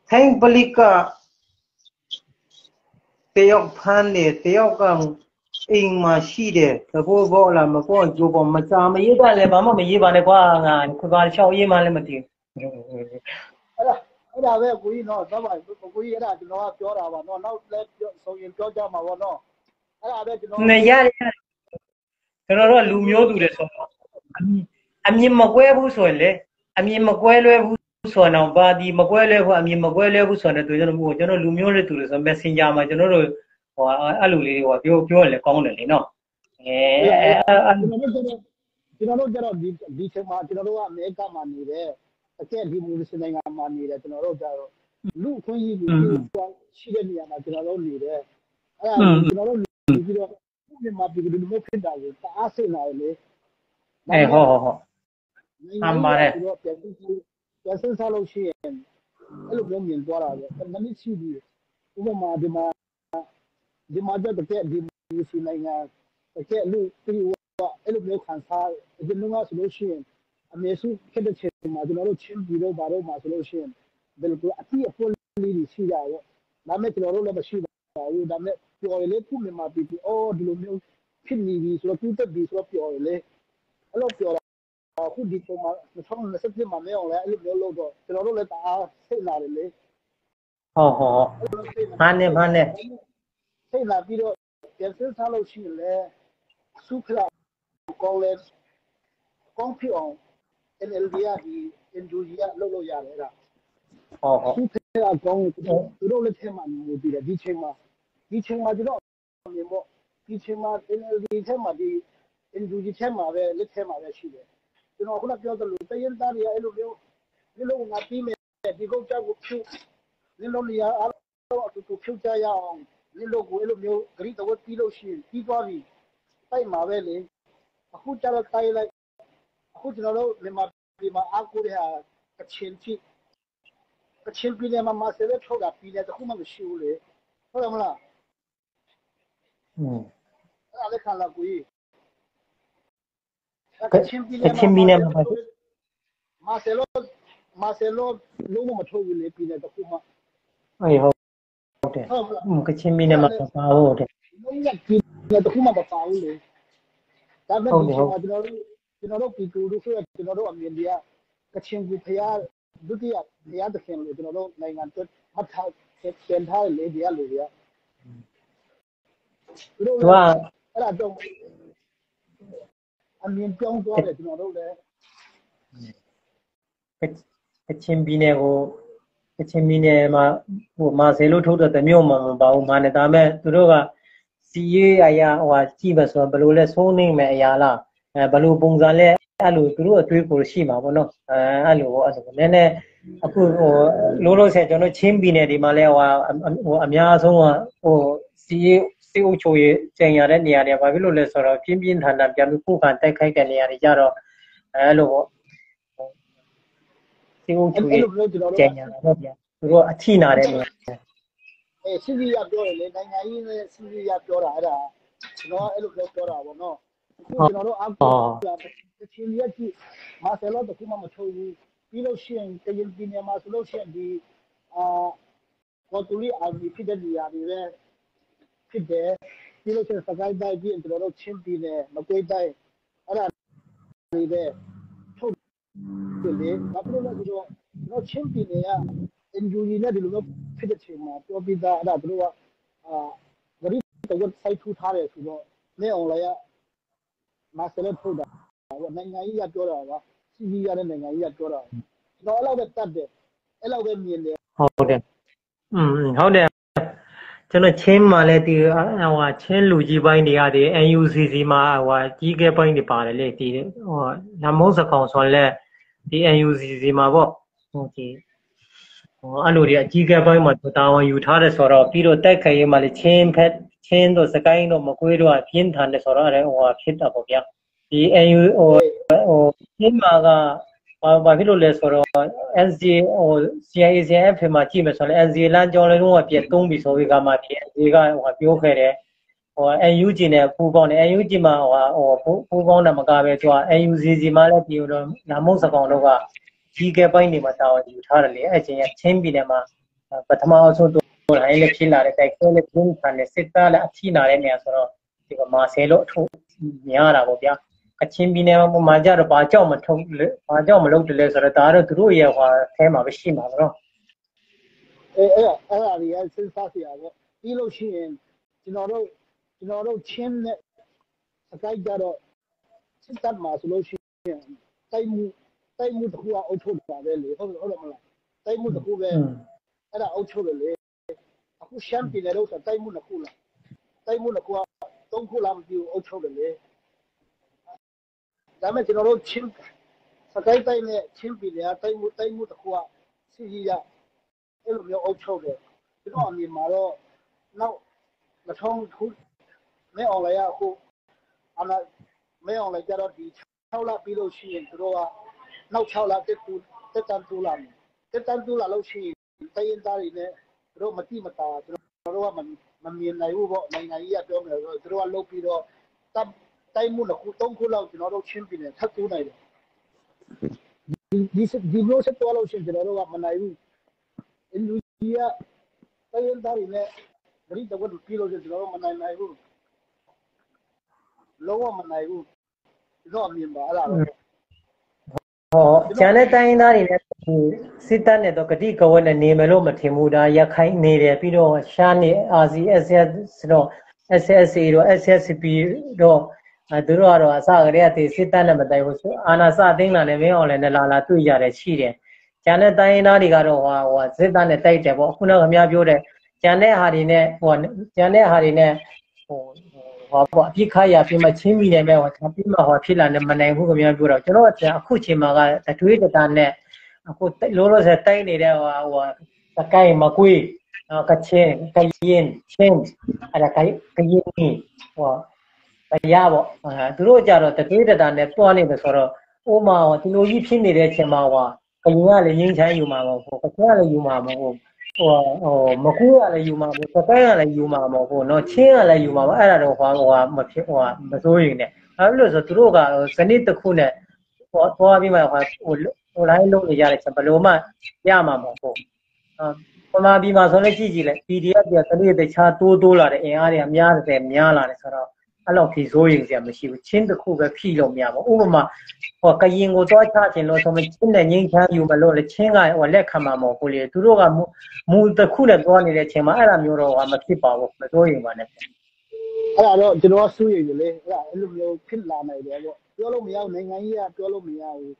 S3: ထိုင်းပလီကတယောက်ဖမ်းတယ်တယောက်ကအိမ်မှာရှိတယ်သဘောပေါက်လားမပေါ့ကြိုးပေါ်မစာမရေးတာလဲဘာမှမရေးပါနဲ့ကွာငါခွာချောက်ရေးမှလည်းမသိဘူး
S2: အဲ့ဒါပဲကိုကြီးနော်သဘာကိုကြီးအဲ့ဒါကျွန်တော်ကပြောတာပါနော်နောက်လည်းဆိုရင်ပြောကြမှာပေါ့နော်အဲ့ဒါပဲကျွန်တော်
S3: နေရတယ်ကျွန်တော်တို့လူမျိုးသူတွေဆိုတော့အမြင်မကွဲဘူးဆိုရင်လေအမြင်မကွဲလွဲဘူးဆိုတော့ပါဒီမကွဲလွဲဘူးအမြင်မကွဲလွဲဘူးဆိုတော့ကျွန်တော်လူမျိုးတွေသူတွေဆို Messenger မှာကျွန်တော်တို့ဟိုအဲ့လိုလေးတွေပြောရလေကောင်းတယ်လေနော်
S2: ကျွန်တော်တို့ကျတော့ဒီချိန်မှာကျွန်တော်တို့ကအမေရိကမှာနေတယ်အကျက်ဒီမိုကရေစီနိုင်ငံမှာနေတယ်ကျွန်တော်တို့ကျတော့လူအခွင့်အရေးတွေရှိတဲ့နေရာမှာကျွန်တော်တို့နေတယ်အဲ့ဒါကျွန်တော်တို့နေပြီးတော့မြန်မာပြည်လူမျိုးဖြစ်တာကိုတအားစိတ်လာတယ်လေ
S3: ဟုတ်အမှန်
S2: တယ်ပြန်စဉ်းစားလို့ရှိရင်အဲ့လိုမျိုးမြင်သွားတာပဲတနည်းရှိပြီးဥပမာဒီမှာကြတဲ့ဒီစီနိုင်ငံတကယ်လူပြည်ကအဲ့လိုမျိုးခံစားဒီလိုမျိုးဆိုလို့ရှိရင်အမေစုဖြစ်တဲ့ချိန်မှာကျွန်တော်တို့ချင်းပြီးတော့ဘာလို့မှာဆိုလို့ရှိရင်ဘယ်လိုအတိအပေါ်လေးရှိကြရောဒါမဲ့ကျွန်တော်တို့လည်းမရှိပါဘူးဒါမဲ့ပြောရလေခုမြန်မာပြည်အော်ဒီလိုမျိုးဖြစ်နေပြီဆိုတော့ပြတ်ပြီးဆိုတော့ပြောရလေအဲ့လိုပြောအခုဒီပုံမှာ2020မှာမအောင်လဲအဲ့လိုမျိုးလို့တော့ကျွန်တော်တို့လည်းတအားစိတ်လာတယ်လေ
S3: ဟုတ်မှန်တယ်
S2: စိတ်လာပြီးတော့ပြန်စဉ်းစားလို့ရှိရင်လည်းစုခလာကောင်းလဲကောင်းဖြစ်အောင် NLD ကဒီ NUG ကလုပ်လို့ရတယ်အဲ့ဒါစုခလာကောင်းသူတို့လည်းထဲမှာနေပြီးတယ်ဒီချိန်မှာကျွန်တော်မြင်ပေါ့ဒီချိန်မှာ NLD ထဲမှာဒီ NUG ထဲမှာပဲလက်ထဲမှာပဲရှိတယ်ကျွန်တော်ခုနပြောသလိုတရင်သားတွေအဲ့လိုမျိုးဒီလိုငါပြီးမယ်ဒီကုတ်ကြောက်ကိုဖြုတ်ဒီလိုနေရာအားလုံးအတူတူဖြုတ်ကြရအောင်ဒီလိုကိုအဲ့လိုမျိုးဂရိတဝတ်ပြီးလို့ရှိရင်ပြီးသွားပြီတိုက်မှာပဲလေအခုကျတော့တိုက်လိုက်အခုကျွန်တော်တို့မြန်မာပြည်မှာအားကိုးတဲ့ဟာကချင်ပြည်နယ်မှာဆယ်ရက်ထုတ်တာပြည်နယ်တစ်ခုမှမရှိဘူးလေဟုတ်တယ်မလားအဲ့ဒါလည်းခါလာကိုကြီးကချင်ပြည်နယ်မှာမာဆယ်လိုလုံးမထုတ်ဘူးလေပြည်နယ်တစ်ခုမှ
S3: ဟုတ်တယ်ကချင်ပြည်နယ်မှာပါဟုတ်တယ်
S2: လုံးဝပြည်နယ်တစ်ခုမှမပါဘူးလေဒါပေမဲ့ကျွန်တော်တို့ပြည်သူတို့ဆိုရကျွန်တော်တို့အမြင်တွေကကချင်ကိုဖျားဒုတိယဖျားတစ်ခင်လို့ကျွန်တော်တို့နိုင်ငံအတွက်မှတ်ထားပြန်ထားလေဒီကလူတွေကတို့အဲ့ဒါတော့အမြင်ပြောင်းသွားတယ်ကျွန်တော်တို့လည်း
S3: ကချင်ပြည်နယ်မှာဟိုမာဆယ်လို့ထုတ်တဲ့မျိုးမှမပါဘူးမာနဲ့ဒါမဲ့သူတို့ကစီရေးအရာဟိုကြည့်မယ်ဆိုတော့ဘယ်လိုလဲစိုးနေမယ်အရာလားဘယ်လိုပုံစံလဲအဲ့လိုသူတို့အတွေးကိုရှိမှာပေါ့နော်အဲ့လိုနည်းနည်းအခုဟိုလို့ဆက်ကျွန်တော်ချင်းပြည်နယ်ဒီမှာလဲဟိုအများဆုံးဟိုစီရေးစီအုပ်ချုပ်ရေးကျန်ရတဲ့နေရာတွေဘာဖြစ်လို့လဲဆိုတော့ပြင်းပြင်းထန်ထန်ပြန်ပြီးခုခံတိုက်ခိုက်တဲ့နေရာတွေကြတော့အဲ့လိုပေါ့စီအုပ်ချုပ်ရေးကျန်ရတာပေါ့ဗျာသူတို့အထိနာတဲ့နေရာ
S2: စီဗီယာပြောတယ်လေနိုင်ငံရေးနဲ့စီဗီယာပြောတာအဲ့ဒါကျွန်တော်အဲ့လိုပြောတာပေါ့နော်အခုကျွန်တော်တို့အောက်ကချင်ရက်ကြီးမာဆယ်လောတခုမှမထုတ်ဘူးပြီးလို့ရှိရင်တရင်ပြည်နယ်မှာဆိုလို့ရှိရင်ဒီပေါ်တူလီအာမီဖြစ်တဲ့နေရာတွေပဲဖြစ်တယ်ပြီးလို့ရှိရင်စကိုင်းတိုင်းပြည်ကျွန်တော်တို့ချင်းပြည်နယ်မကွေးတိုင်းအဲ့ဒါတွေပဲထုတ်တယ်လေဘာဖြစ်လို့လဲဆိုတော့ကျွန်တော်ချင်းပြည်နယ်က NUG နဲ့ဒီလိုမျိုးဖြစ်တဲ့ချိန်မှာပြောပြီးသားအဲ့ဒါတို့ကဂရိတဝက်စိုက်ထူထားတယ်ဆိုတော့လဲအွန်လိုင်းကမာဆယ်လက်ထုတ်တာနိုင်ငံကြီးကပြောတာကစီဗီရတဲ့နိုင်ငံကြီးကပြောတာကျွန်တော်အဲ့လောက်ပဲတတ်တယ်အဲ့လောက်ပဲမြင်တယ်
S3: ဟုတ်တယ်ဟုတ်တယ်ကျွန်တော်ချင်းမှာလည်းဒီဟိုချင်းလူကြီးပိုင်းတွေရတယ် NUCC မှာဟိုကြီးကဲပိုင်းတွေပါတယ်လေဒီဟိုနမုံစကောင်ဆိုလဲဒီ NUCC မှာပေါ့ဟိုဒီအဲ့လိုတွေအကြီးကဲပိုင်းမှာတာဝန်ယူထားတယ်ဆိုတော့ပြီးတော့တိုက်ခိုက်ရေးမှာလည်းချင်းတို့စကိုင်းတို့မကွေးတို့ကပြင်းထန်တယ်ဆိုတော့အဲ့ဟိုဖြစ်တာပေါ့ဗျာဒီ NU ဟိုချင်းမှာက ဘာဖြစ်လို့လဲဆိုတော့ SDA ဟို CIACF မှာကြည့်မယ်ဆိုရင် SDA လမ်းကြောင်းလေးလုံးဝပြတ်သုံးပြီဆိုပြီးကမှဒီ SDA ကဟိုပြောခဲ့တယ်ဟို NUG နဲ့ပူပေါင်းတယ် NUG မှာဟိုပူပေါင်းတာမကပဲသူက NUCC မှာလည်းဒီတော့နာမုတ်စကောင်တော့ကကြီးကဲပိုင်းနေမှာတာဝန်ယူထားတယ်လေအဲ့ချင်းချင်းပြည်နယ်မှာပထမအဆုံးတော့ဟိုင်းလည်းဖြစ်လာတဲ့တိုက်ခိုက်လည်းပြင်းထန်တဲ့စစ်သားလည်းအထိနာတဲ့နေရာဆိုတော့ဒီကမာဆယ်လို့အထုများတာပေါ့ဗျာကချင်ပြည်နယ်မှာကြတော့ဘာကြောက်မထုံဘာကြောက်မလုပ်တယ်လဲဆိုတော့ဒါတော့သူတို့ရဲ့ဟိုအဲမှာပဲရှိမှာပေါ့
S2: အဲ့ဒါတွေစဉ်းစားစရာပေါ့ပြီးလို့ရှိရင်ကျွန်တော်တို့ချင်းနဲ့အကိုက်ကြတော့စစ်တပ်မှာဆိုလို့ရှိရင်တိုက်မှုတစ်ခုကအုပ်ချုပ်တာပဲလေဟုတ်တယ်မလားတိုက်မှုတစ်ခုပဲအဲ့ဒါအုပ်ချုပ်တယ်လေအခုရှမ်းပြည်နယ်တော့တိုက်မှုတစ်ခုလားတိုက်မှုတစ်ခုကသုံးခုလားမသိဘူးအုပ်ချုပ်တယ်လေဒါမဲ့ကျွန်တော်တို့ချင်းစကိုက်တိုင်းနဲ့ချင်းပြည်နယ်တိုက်မှုတစ်ခုကစီစီရအဲ့လိုမျိုးအုပ်ချုပ်တယ်ကျွန်တော်အမြင်မှာတော့နောက်2000ခုမဲအောင်လိုက်ရအခုအနာမဲအောင်လိုက်ကြတော့ဒီ6လပြီးလို့ရှိရင်သူတို့ကနောက်6လတက်တန်တူလာလို့ရှိရင်တိုင်းရင်းသားတွေနဲ့သူတို့မတိမတာသူတို့ကမမြင်နိုင်ဘူးပေါ့နိုင်ငံကြီးကပြောမယ်ဆိုတော့သူတို့ကလုပ်ပြီးတော့တိုင်းမှုတစ်ခုသုံးခုလောက်ကျွန်တော်တို့ချင်းပြည်နယ်ထပ်တူးနိုင်တယ်ဒီလိုဆက်သွားလို့ရှိရင်ကျွန်တော်တို့ကမနိုင်ဘူးအင်လူကြီးကတိုင်းရင်းသားတွေနဲ့ဂရိတဝတ်ပြီးလို့ရှိရင်ကျွန်တော်တို့မနိုင်ဘူးလုံးဝမနိုင်ဘူးဒီတော့အမြင်ပါအဲ့ဒါတော့
S3: ဟောကျန်တဲ့တိုင်းသားတွေနဲ့စစ်တပ်နဲ့တော့ဂတိကဝတ်နဲ့နေမယ်လို့မထင်ဘူးဒါရခိုင်နေတယ်ပြီးတော့ရှားနေ RCSS တော့ SSA တော့ SSCP တော့သူတို့ကတော့အစကတည်းကစစ်တပ်နဲ့မတိုင်ဘူးအာနာစသိန်းလာနဲ့မင်းအောင်လည်းလာတွေ့ရတယ်ရှိတယ်ကျန်တဲ့တိုင်းသားတွေကတော့ဟိုစစ်တပ်နဲ့တိုက်တယ်ပေါ့ခုနကခင်ဗျားပြောတဲ့ကျန်တဲ့ဟာတွေနဲ့ဟိုကျန်တဲ့ဟာတွေနဲ့ဟိုပေါ့အပြစ်ခါရပြီးမှချင်းမိနေမဲ့ဟိုပြီးမှဟိုဖြစ်လာနေမနိုင်ဘူးခင်ဗျားပြောတော့ကျွန်တော်အခုချိန်မှာကတတွေးတနဲ့အခုလောလောဆယ်တိုက်နေတဲ့ဟိုတကိုင်းမကွေးကချင်ကရင်ချင်းအဲ့ဒါကရင်ဟိုတရားပေါ့သူတို့ကြတော့တတွေးတနဲ့တွားနေတယ်ဆိုတော့ဥမာဟိုဒီလိုကြီးဖြစ်နေတဲ့အချိန်မှာဟိုကရင်ကလည်းငင်းချမ်းယူမှာမဟုတ်ဘူးကချင်ကလည်းယူမှာမဟုတ်ဘူးမကူကလည်းယူမှာမဟုတ်တိုင်းကလည်းယူမှာမဟုတ်ဘူးเนาะချင်းကလည်းယူမှာအဲ့ဒါတော့ဟိုမဖြစ်မစိုးရင်နဲ့အဲ့လိုဆိုသူတို့ကစနစ်တစ်ခုနဲ့သွားပြီးမှဟိုလိုင်းလုံးနေရတဲ့ချက်ဘယ်လိုမှရမှာမဟုတ်ဘူးပမာပြီးမှဆိုလည်းကြည့်ကြည့်လိုက် PDF ပြစနစ်တခြားတိုးလာတဲ့အင်အားတွေကများလာတယ်ဆိုတော့အဲ့လောက်ဖြီးစိုးရင်စရာမရှိဘူးချင်းတစ်ခုပဲဖြီးလို့မရဘူးဥပမာဟိုကရင်ကိုသွားချခြင်းလို့ဆိုမှချင်းနဲ့ငိမ့်ချမ်းယူမလို့လေချင်းကဟိုလက်ခံမှာမဟုတ်ဘူးလေသူတို့ကမူတစ်ခုနဲ့သွားနေတဲ့အချိန်မှာအဲ့ဒါမျိုးတော့မဖြစ်ပါဘူးမစိုးရင်ပါနဲ့
S2: အဲ့ဒါတော့ကျွန်တော်ကစိုးရိမ်တယ်လေအဲ့လိုမျိုးဖြစ်လာနိုင်တယ်ပေါ့ပြောလို့မရဘူးနိုင်ငံကြီးကပြောလို့မရဘူး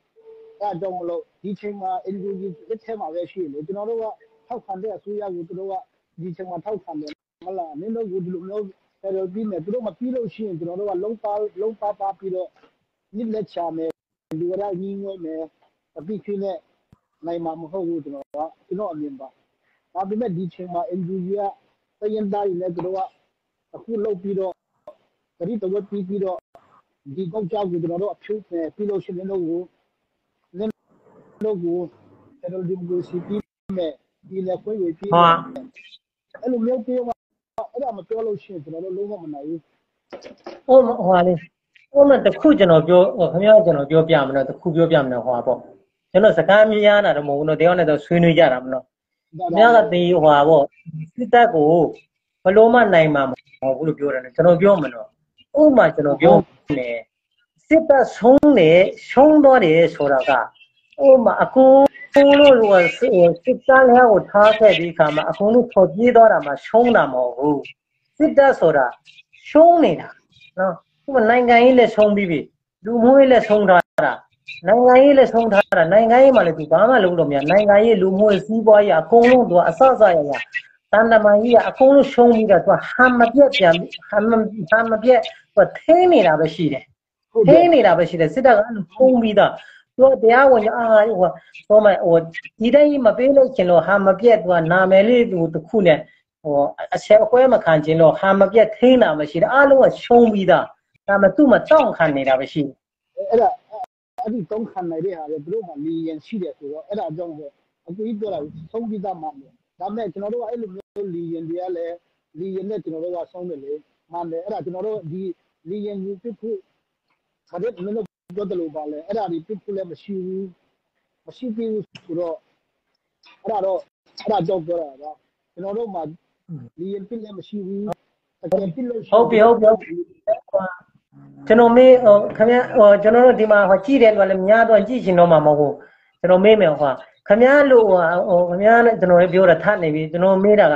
S2: အဲ့ဒါကြောင့်မလို့ဒီချိန်မှာ NUG လက်ထဲမှာပဲရှိတယ်ကျွန်တော်တို့ကထောက်ခံတဲ့အစိုးရကိုသူတို့ကဒီချိန်မှာထောက်ခံတယ်မလားမင်းတို့ကဒီလိုမျိုးအဲ့လိုပြီးနေသူတို့မပြီးလို့ရှိရင်ကျွန်တော်တို့ကလုံးပါပြီးတော့ညစ်လက်ချမယ်လူရညီငွေမယ်အပြီးခင်းနဲ့နိုင်မှာမဟုတ်ဘူးကျွန်တော်အမြင်ပါဒါပေမဲ့ဒီချိန်မှာ NUG ကတရင်သားတွေနဲ့သူတို့ကအခုလုပ်ပြီးတော့ဂရိတဝတ်ပြီးတော့ဒီကောက်ကြောက်ကိုကျွန်တော်တို့အဖြုတ်မယ်ပြီးလို့ရှိရင်တို့ကိုအဲ့လိုဒီမိုစီပြီးမယ်ဒီလက်ခွေးပြီးအဲ့လိုမျိုးပြောအဲ့ဒါမပြောလို့ရှိရင်ကျွန်တော်တို့လုံးဝမနိုင်ဘူး
S3: ဟိုဟာလေဟိုမှာတခုကျွန်တော်ပြောခင်ဗျားကျွန်တော်ပြောပြမလို့တခုပြောပြမလို့ဟိုပေါ့ကျွန်တော်စကားများတာတော့မဟုတ်ဘူးနော်တရားနဲ့တော့ဆွေးနွေးကြတာမလို့ခင်ဗျားကဒီဟိုဟာပေါ့စစ်တပ်ကိုဘလို့မှနိုင်မှာမဟုတ်ဘူးလို့ပြောတယ်ကျွန်တော်ပြောမလို့ဥပမာကျွန်တော်ပြောမယ်စစ်တပ်ဆုံးသွားတယ်ဆိုတာကဥပမာအကူလို့စစ်တပ်လည်းကိုထားခဲ့ပြီးခါမှာအကုန်လုံးထွက်ပြေးသွားတာမှရှုံးတာမဟုတ်ဘူးစစ်တပ်ဆိုတာရှုံးနေတာနော်ဥပမာနိုင်ငံရေးလည်းရှုံးပြီးပြီလူမျိုးရေးလည်းရှုံးထားတာနိုင်ငံရေးလည်းရှုံးထားတာနိုင်ငံရေးမှာလည်းဒီဘာမှလုပ်လို့မရနိုင်ငံရေးလူမျိုးရေးစီးပွားရေးအကုန်လုံးသူကအစရတန်တမာကြီးကအကုန်လုံးရှုံးပြီးတော့သူဟမ်မပြတ်ပြန်ဟမ်မပြတ်သူထိန်းနေတာပဲရှိတယ်စစ်တပ်ကအဲ့လိုရှုံးပြီးတော့သူတရားဝင်ဟိုဒီတိုင်းမပေးလို့ရှင်လို့ဟာမပြတ်သူကနာမည်လေးသူတစ်ခုနဲ့ဟိုအချက်အကွဲမခံခြင်းလို့ဟာမပြတ်ထိန်းတာမရှိတယ်အားလုံးကရှုံးပြီးသားဒါမှသူ့မတောင့်ခံနေတာပဲရှိ
S2: အဲ့ အဲ့ဒီတုံးခံနိုင်တဲ့ဟာလေသူတို့မှလီရင်ရှိတယ်ဆိုတော့အဲ့ဒါကြောင့်ပဲအကူကြီးပြောတာဆုံးပြီးသားမှတယ်ဒါမဲ့ကျွန်တော်တို့ကအဲ့လိုမျိုးလီရင်တွေကလည်းလီရင်နဲ့ကျွန်တော်တို့ကဆုံးတယ်လေမှန်တယ်အဲ့ဒါကျွန်တော်တို့ဒီလီရင်ကြီးပြဖို့ခရက်မင်းတို့ပြောတယ်လို့ပါလေအဲ့ဒါဒီပြဖို့လည်းမရှိဘူးဆိုတော့အဲ့ဒါကြောင့်ပြောတာကကျွန်တော်တို့မှလီရင်ပြလည်းမရှိဘူးတကယ်ပြလို့
S3: ဟုတ်ပြီကျွန်တော်မေးခင်ဗျာကျွန်တော်တို့ဒီမှာကြည့်တယ်လို့လည်းများတော့ကြည့်ရှင်တော့မှာမဟုတ်ဘူးကျွန်တော်မေးမယ်ခင်ဗျားလို့ခင်ဗျားနဲ့ကျွန်တော်လည်းပြောတာထနေပြီကျွန်တော်မေးတာက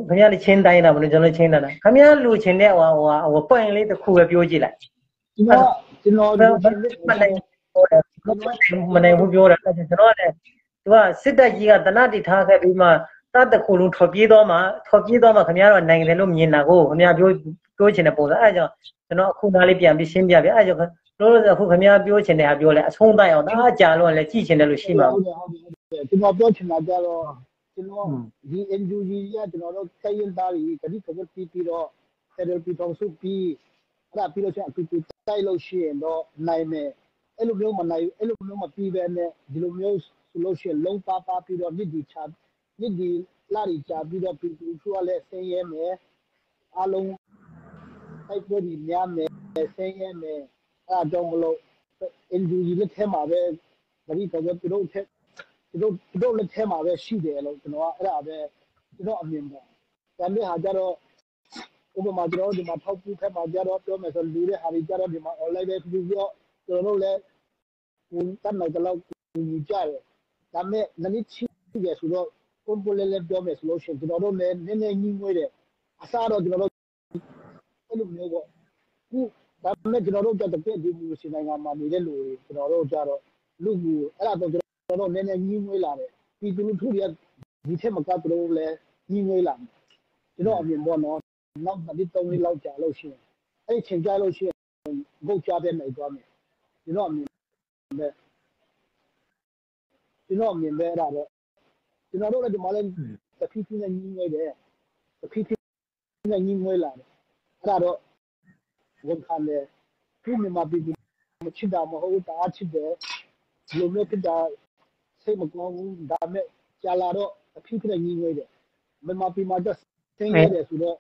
S3: ခင်ဗျားလည်းချင်းတိုင်းတာမလို့ကျွန်တော်ချင်းတာခင်ဗျားလူချင်းတဲ့ပွင့်လေးတစ်ခုပဲပြောကြည့်လိုက်
S2: ကျွန်တော်
S3: မနိုင်ဘူးပြောတာကျွန်တော်လည်းသူကစစ်တပ်ကြီးကတနတိထားခဲ့ပြီးမှတတ်တခုလုံးထွက်ပြေးတော့မှခင်ဗျားတော့နိုင်တယ်လို့မြင်တာကိုခင်ဗျားပြောချင်တဲ့ပုံစံအဲ့ကြောင့်ကျွန်တော်အခုနားလေးပြန်ပြီးရှင်းပြပြအဲ့ကြောင့်တို့အခုခင်ဗျားပြောချင်တဲ့ဟာပြောလဲအဆုံးတိုက်အောင်ဒါအကြာလို့လည်းကြည့်ချင်တယ်လို့ရှိမှာ
S2: ဟုတ်ကျွန်တော်ပြောချင်တာကြတော့ကျွန်တော်ဒီ NUG ရကျွန်တော်တို့တိုင်းရင်းသားတွေတတိကဝတ်ပြီးတော့ Federal ပြည်ထောင်စုပြီးအဲ့ဒါပြီးလို့ချင်းအတူတူတိုက်လို့ရှိရင်တော့နိုင်မယ်အဲ့လိုမျိုးမနိုင်အဲ့လိုမျိုးမပြီးပဲနဲ့ဒီလိုမျိုးဆိုလို့ရှိရင်လုံးပါပြီးတော့မြစ်ဒီလာရီချပြီးတော့ပြည်သူစုကလည်းဆင်းရဲမယ်အလုံးတိုက်ပွဲဒီများမယ်ဆင်းရဲမယ်အဲ့ဒါကြောင့်မလို့ NUG လက်ထဲမှာပဲတတိကဝတ်သူတို့လက်ထဲမှာပဲရှိတယ်လို့ကျွန်တော်ကအဲ့ဒါပဲကျွန်တော်အမြင်ပါဒါပေမဲ့ဟာကြတော့ဥပမာကျွန်တော်ဒီမှာထောက်ပူးဖက်မှာကြတော့ပြောမယ်ဆိုလူတွေဟာဒီကြတော့ဒီမှာ online ပဲပြီးတော့ကျွန်တော်တို့လည်းတတ်နိုင်တဲ့လောက်ယူကြတယ်ဒါပေမဲ့နည်းနည်းချိရဆိုတော့ကွန်ပိုလေးလည်းပြောမယ်ဆိုလို့ရှိရင်ကျွန်တော်တို့လည်းနည်းနည်းညှိငွေးတယ်အစားတော့ကျွန်တော်တို့အဲ့လိုမျိုးပေါ့ခုဒါပေမဲ့ကျွန်တော်တို့ကြတဲ့ဒီမျိုးစီနိုင်ငံမှာနေတဲ့လူတွေကျွန်တော်တို့ကြတော့လူကြီးအဲ့ဒါတော့ကျွန်တော်တို့နည်းနည်းညှိငွေးလာတယ်ပြည်သူလူထုတွေဒီထက်မကသူတို့လည်းညှိငွေးလာတယ်ကျွန်တော်အမြင်ပေါ့နော်နောက်တစ်3နှစ်လောက်ကြာလို့ရှိရင်အဲ့ချိန်ကြာလို့ရှိရင်ဘုတ်ချတဲ့နိုင်သွားမယ်ကျွန်တော်အမြင်ပဲအဲ့ဒါတော့ကျွန်တော်တို့လည်းဒီမှာလည်းတဖြည်းဖြည်းနဲ့ညှိငွေးတယ်တဖြည်းဖြည်းနဲ့ညှိငွေးလာတယ်အဲ့ဒါတော့ဝန်ခံတယ်သူမြန်မာပြည်မချစ်တာမဟုတ်တာချစ်တယ်ဒီလိုမျိုးဖြစ်တာစိတ်မကောင်းဘူးဒါပေမဲ့ကြာလာတော့တဖြည်းဖြည်းနဲ့ညှိငွေးတယ်မြန်မာပြည်မှာတော့ဆင်းရဲတယ်ဆိုတော့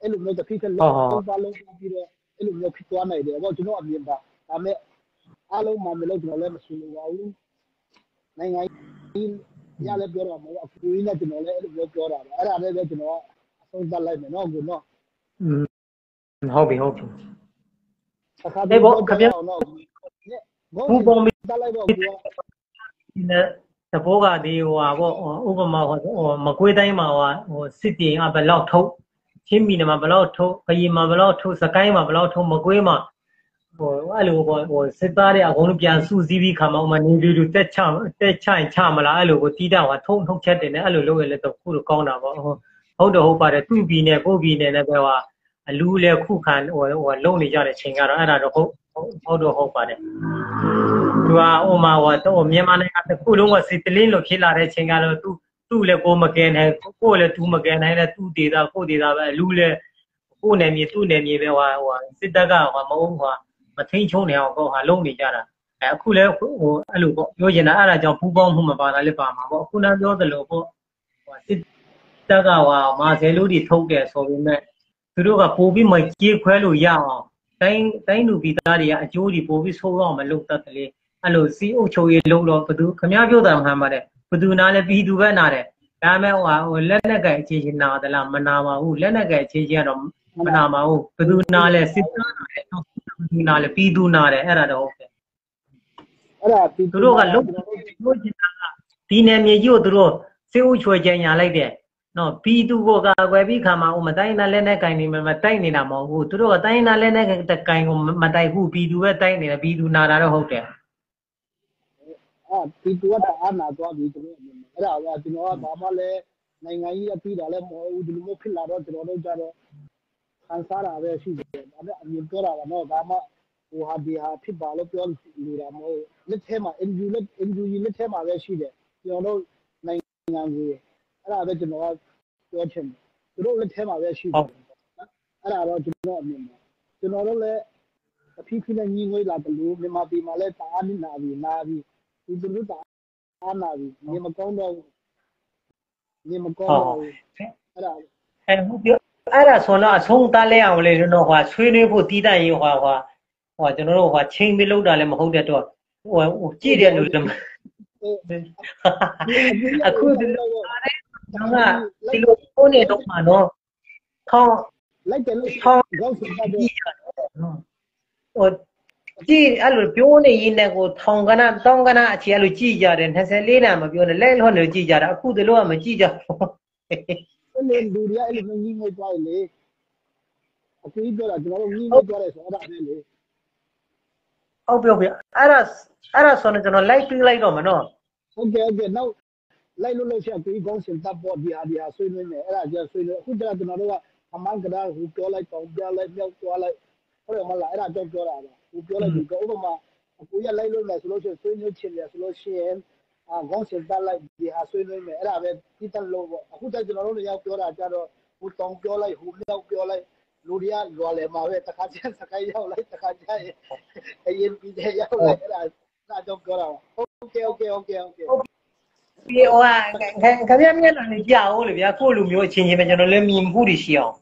S2: အဲ့လိုမျိုးတဖြည်းဖြည်းလုံးပါလုံးပြီးတော့အဲ့လိုမျိုးဖြစ်သွားနိုင်တယ်ပေါ့ကျွန်တော်အမြင်ပါဒါပေမဲ့အားလုံးမှမလို့ကျွန်တော်လည်းမဆွေးနွေးပါဘူးနိုင်ငံကြီးရလည်းပြောတော့မဟုတ်အကူကြီးနဲ့ကျွန်တော်လည်းအဲ့လိုမျိုးပြောတာပဲအဲ့ဒါလည်းပဲကျွန်တော်အဆုံးသတ်လိုက်မယ်နော်ကိုနော်
S3: ဟုတ်ပြီ
S2: အခါဒီဘောခင်ဗျာနော်ဘူးပုံပြီးတတ်လိုက်တော့ကို
S3: တဘောကဒီပေါ့ဥပမာမကွေးတိုင်းမှာစစ်တီဘယ်လောက်ထုတ်ချင်းပြည်နယ်မှာဘယ်လောက်ထုတ်ခရီးမှာဘယ်လောက်ထုတ်စကိုင်းမှာဘယ်လောက်ထုတ်မကွေးမှာအဲ့လိုစစ်သားတွေအကုန်လုံးပြန်စုစည်းပြီးခါမှနေလူတက်ချချမလားအဲ့လိုတီးတာထုတ်ချက်တင်တယ်အဲ့လိုလုပ်ရလဲတော့ခုလိုကောင်းတာပေါ့ဟုတ်ပါတယ်သူ့ပြည်နယ်ကိုပြည်နယ်နဲ့ပဲအလူလဲခုခံလုံနေကြတဲ့ချိန်ကတော့အဲ့ဒါတော့ဟုတ်ပါတယ်သူကတော့မြန်မာနိုင်ငံတစ်ခုလုံးကစစ်တလင်းလို့ဖြစ်လာတဲ့ချိန်ကတော့သူ့လည်းကိုမကဲနိုင်ကိုလည်းသူမကဲနိုင်လဲသူ့ဒေတာကိုဒေတာပဲလူလည်းကိုနယ်မြေသူ့နယ်မြေပဲစစ်တပ်ကမဟုတ်မထိန်ချုံနေအောင်လုံနေကြတာအခုလည်းအဲ့လိုပေါ့ပြောချင်တာအဲ့ဒါကြောင့်ပူပေါင်းမှုမပါတာလည်းပါမှာပေါ့ခုနပြောသလိုပေါ့စစ်တပ်ကမာဆယ်လို့ဒီထုတ်တယ်ဆိုပေမဲ့သူတို့ကပို့ပြီးမကြေးခွဲလို့ရအောင်တိုင်းလူပြည်သားတွေကအကျိုးဒီပို့ပြီးဆိုးတော့မလုပ်တတ်တယ်လေအဲ့လိုစီအုပ်ချုပ်ရေးလုပ်တော့ဘသူခမည်းပြောတာမှန်ပါတယ်ဘသူနာလဲပြည်သူပဲနာတယ်ဒါပေမဲ့လက်နက်ကအခြေချင်နာသလားမနာပါဘူးလက်နက်ကအခြေချင်ကတော့မနာပါဘူးဘသူနာလဲစစ်သားနာလဲဘသူနာလဲပြည်သူနာတယ်အဲ့ဒါတော့ဟုတ်တယ်
S2: အဲ့ဒါ
S3: သူတို့ကလုပ်ချင်တာကဒီနယ်မြေကြီးကိုသူတို့စေအုပ်ချွေကြညာလိုက်တယ်နော်ပြည်သူကိုကာကွယ်ပြီးခါမှာမတိုင်းနာလက်နဲ့ကင်နေမှာမတိုက်နေတာမဟုတ်ဘူးသူတို့ကတိုင်းနာလက်နဲ့ကင်ကိုမတိုက်ဘူးပြည်သူပဲတိုက်နေတယ်ပြည်သူနာတာတော့ဟုတ်တယ်
S2: ပြည်သူကအားနာသွားပြီကျွန်တော်အဲ့ဒါကကျွန်တော်ကဘာမှလည်းနိုင်ငံကြီးအပြီးတာလည်းမဟုတ်ဘူးဒီလိုမျိုးဖြစ်လာတော့ကျွန်တော်တို့ကြတော့ခံစားတာပဲရှိတယ်ဒါပေမဲ့အမြင်ပြောတာကနော်ဒါမှဟာဒီဟာဖြစ်ပါလို့ပြောနေတာမဟုတ်လက်ထဲမှာ NGO လက်ထဲမှာပဲရှိတယ်ကျွန်တော်တို့နိုင်ငံကြီးအဲ့ဒါပဲကျွန်တော်ကပြောချင်တယ်သူတို့လက်ထဲမှာပဲရှိတယ်အဲ့ဒါတော့ကျွန်တော်အမြင်ပါကျွန်တော်တို့လည်းတ အဖီးဖီးနဲ့ညီငွေလာတယ်လို့မြန်မာပြည်မှာလည်းတအားနာပြီးဒီလိုတအားနာပြီးနေမကောင်းတော့အဲ့ဒါ
S3: အဲ့ဒါဆိုတော့အဆုံးသားလဲအောင်လေကျွန်တော်ဟိုဆွေးနွေးဖို့တီးတန့်ရေးဟိုကျွန်တော်တို့ဟိုချိန်ပြီးလောက်တာလည်းမဟုတ်တဲ့တော့ဟိုကြည့်တယ်လို့အခုဒီလိုဒီလိုပိုးနေတော့မှာနော်ထောင်း
S2: လိုက်တယ်လို့ခေါင်းစဉ်ပတ်တယ်
S3: ဟိုကြည့်အဲ့လိုပြောနေရင်းနဲ့ကိုထောင်ကနတောင်းကနအခြေအဲ့လိုကြည့်ကြတယ်24နာမပြောနဲ့လဲလွှတ်နေကြည့်ကြတာအခုဒီလိုကမကြည့်ကြဘူး
S2: အဲ့လိုလူတွေကအဲ့လိုညီငွေသွားလေအခုပြောတာကျွန်တော်တို့ညီငွေသွားတယ်ဆိုအဲ့ဒါပဲလေ
S3: ဟုတ်ပြီအဲ့ဒါဆိုတော့ကျွန်တော်လိုက်ပြီးလိုက်တော့မနော်
S2: ဟုတ်ကဲ့နောက်လိုက်လို့ရှိရင်ဒီကောင်းစင်တပ်ပေါ်ဒီဟာဆွေးနွေးမယ်အဲ့ဒါကျဆွေးနွေးအခုကျတော့ကျွန်တော်တို့ကအမှန်ကဒါဟိုပြောလိုက်တောင်းပြလိုက်မြောက်သွားလိုက်ဟုတ်တယ်မလားအဲ့ဒါကြောင့်ပြောတာပါဟိုပြောလိုက်ဒီဥပမာအခုရလိုက်လို့မယ်ဆိုလို့ရှိရင်ဆွေးနွေးချင်တယ်ဆိုလို့ရှိရင်ကောင်းစင်တပ်လိုက်ဒီဟာဆွေးနွေးမယ်အဲ့ဒါပဲဒီတက်လို့ပေါ့အခုကျကျွန်တော်တို့လည်းရောက်ပြောတာကြတော့ဟိုတောင်းပြောလိုက်ဟိုမြောက်ပြောလိုက်လူတွေကလွာလေမှာပဲတခါကျစကိုင်းရောက်လိုက်တခါကျရင်အရင်ပြီးတဲ့ရောက်လိုက်အဲ့ဒါကြောင့်ပြောတာပါโอเค
S3: ဒီဟိုခင်ဗျမျက်နှာလေးကြာအောင်လေဗျာကိုယ့်လူမျိုးအချင်းချင်းပဲကျွန်တော်လည်းမြင်မှုတွေရှိအောင်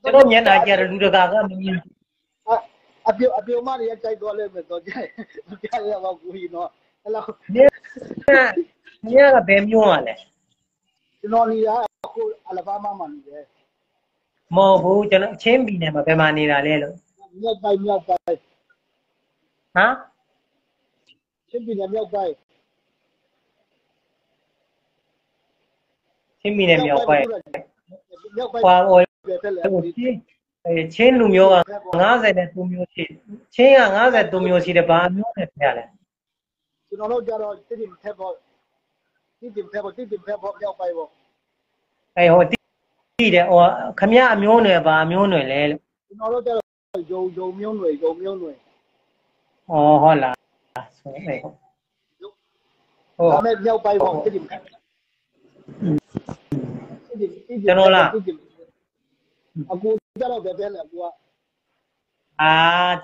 S3: ကျွန်တော်မျက်နှာကြာတဲ့လူတကာကမမြင်
S2: အပြုံမတွေကြိုက်သွားလိမ့်မယ်တော့ကြိုက်ရပါဘူးကြီးနော်အဲ့လို
S3: ညကဘယ်မျိုးอ่ะလဲ
S2: ကျွန်တော်နေတာအခုအလဘားမားမှာနေတယ်
S3: မဟုတ်ဘူးကျွန်တော်ချင်းပြည်နယ်မှာဘယ်မှာနေတာလဲလို့
S2: မြောက်ပိုင်း
S3: ဟမ်
S2: ချင်းပြည်နယ်မြောက်ပိုင်း
S3: ချင်းပြည်နယ်မြောက်ပိုင်းဟွာဟိုချင်းလူမျိုးက52မျိုးရှိချင်းက52မျိုးရှိတယ်ဘာမျိုးလဲခင်ဗျာလဲ
S2: ကျွန်တော်တို့ကြတော့တိတိဖက်ပေါ့မြောက်ပိုင်းပေါ့
S3: အဲဟိုတိတယ်ဟိုခမရအမျိုးနွယ်ဘာအမျိုးနွယ်လဲလို့
S2: ကျွန်တော်တို့ကြတော့ယုံမျိုးနွယ်ဩ
S3: ဟုတ်လားဆိုအဲ
S2: ဟုတ်ဒါမဲ့မြောက်ပိုင်းပေါ့တိတိ
S3: ကျွန်တော်လား
S2: အခုကြတော့ပဲလဲကွာ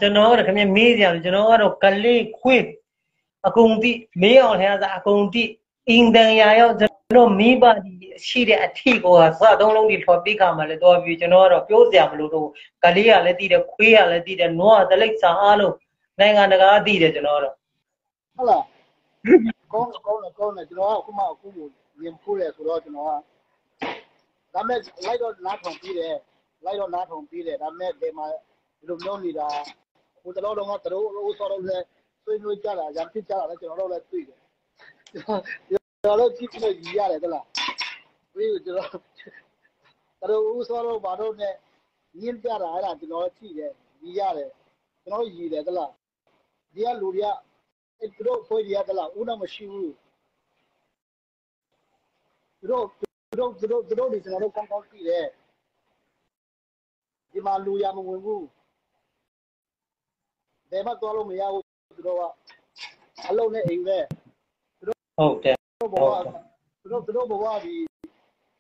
S3: ကျွန်တော်ကခင်ဗျမေးကြတယ်ကျွန်တော်ကတော့ကလေးခွေးအကုန်တိမေးအောင်ထဲကအကုန်တိအင်တန်ရာရောက်ကျွန်တော်မိဘရှိတဲ့အထီကိုစသုံးလုံးဒီထော်ပိခါမှာလည်းတော့ပြီးကျွန်တော်ကတော့ပြောစရာမလိုတော့ကလေးကလည်းတိတယ်ခွေးကလည်းတိတယ်နွားကတလိပ်စာအားလုံးနိုင်ငံတကာတိတယ်ကျွန်တော်ကတော့
S2: ဟုတ်လားကောင်းတယ်ကျွန်တော်ကအခုမှအခုကိုမြင်ဖို့လဲဆိုတော့ကျွန်တော်ကဒါမဲ့လိုက်တော့နားထောင်ပြီးတယ်ဒါမဲ့ဒီမှာဒီလိုမျိုးနေတာဟိုတလောတော့ကတော့ဟိုဆော်တော့လဲဆွေးနွေးကြတာရံဖြစ်ကြတာလည်းကျွန်တော်တို့လည်းတွေ့တယ်ကျွန်တော်တို့ကြည့်ပြီးရရတယ်သလားပြီးကျွန်တော်ဟိုဆော်တော့ဘာလို့နဲ့ညင်းပြတာအဲ့ဒါကျွန်တော်ကြည့်တယ်ရရတယ်ကျွန်တော်ရည်တယ်သလားဒီကလူတွေကအဲ့တို့ဆွေးရသလားဦးတော့မရှိဘူးတို့ဒီကျွန်တော်တို့ကောင်းကောင်းကြည့်တယ်ဒီမှာလူရမဝင်ဘူးဘယ်မှသွားလို့မရဘူးသူတို့ကအလုံးနဲ့အိမ်ပဲ
S3: ဟုတ်တယ်
S2: သူတို့ဘဝဒီ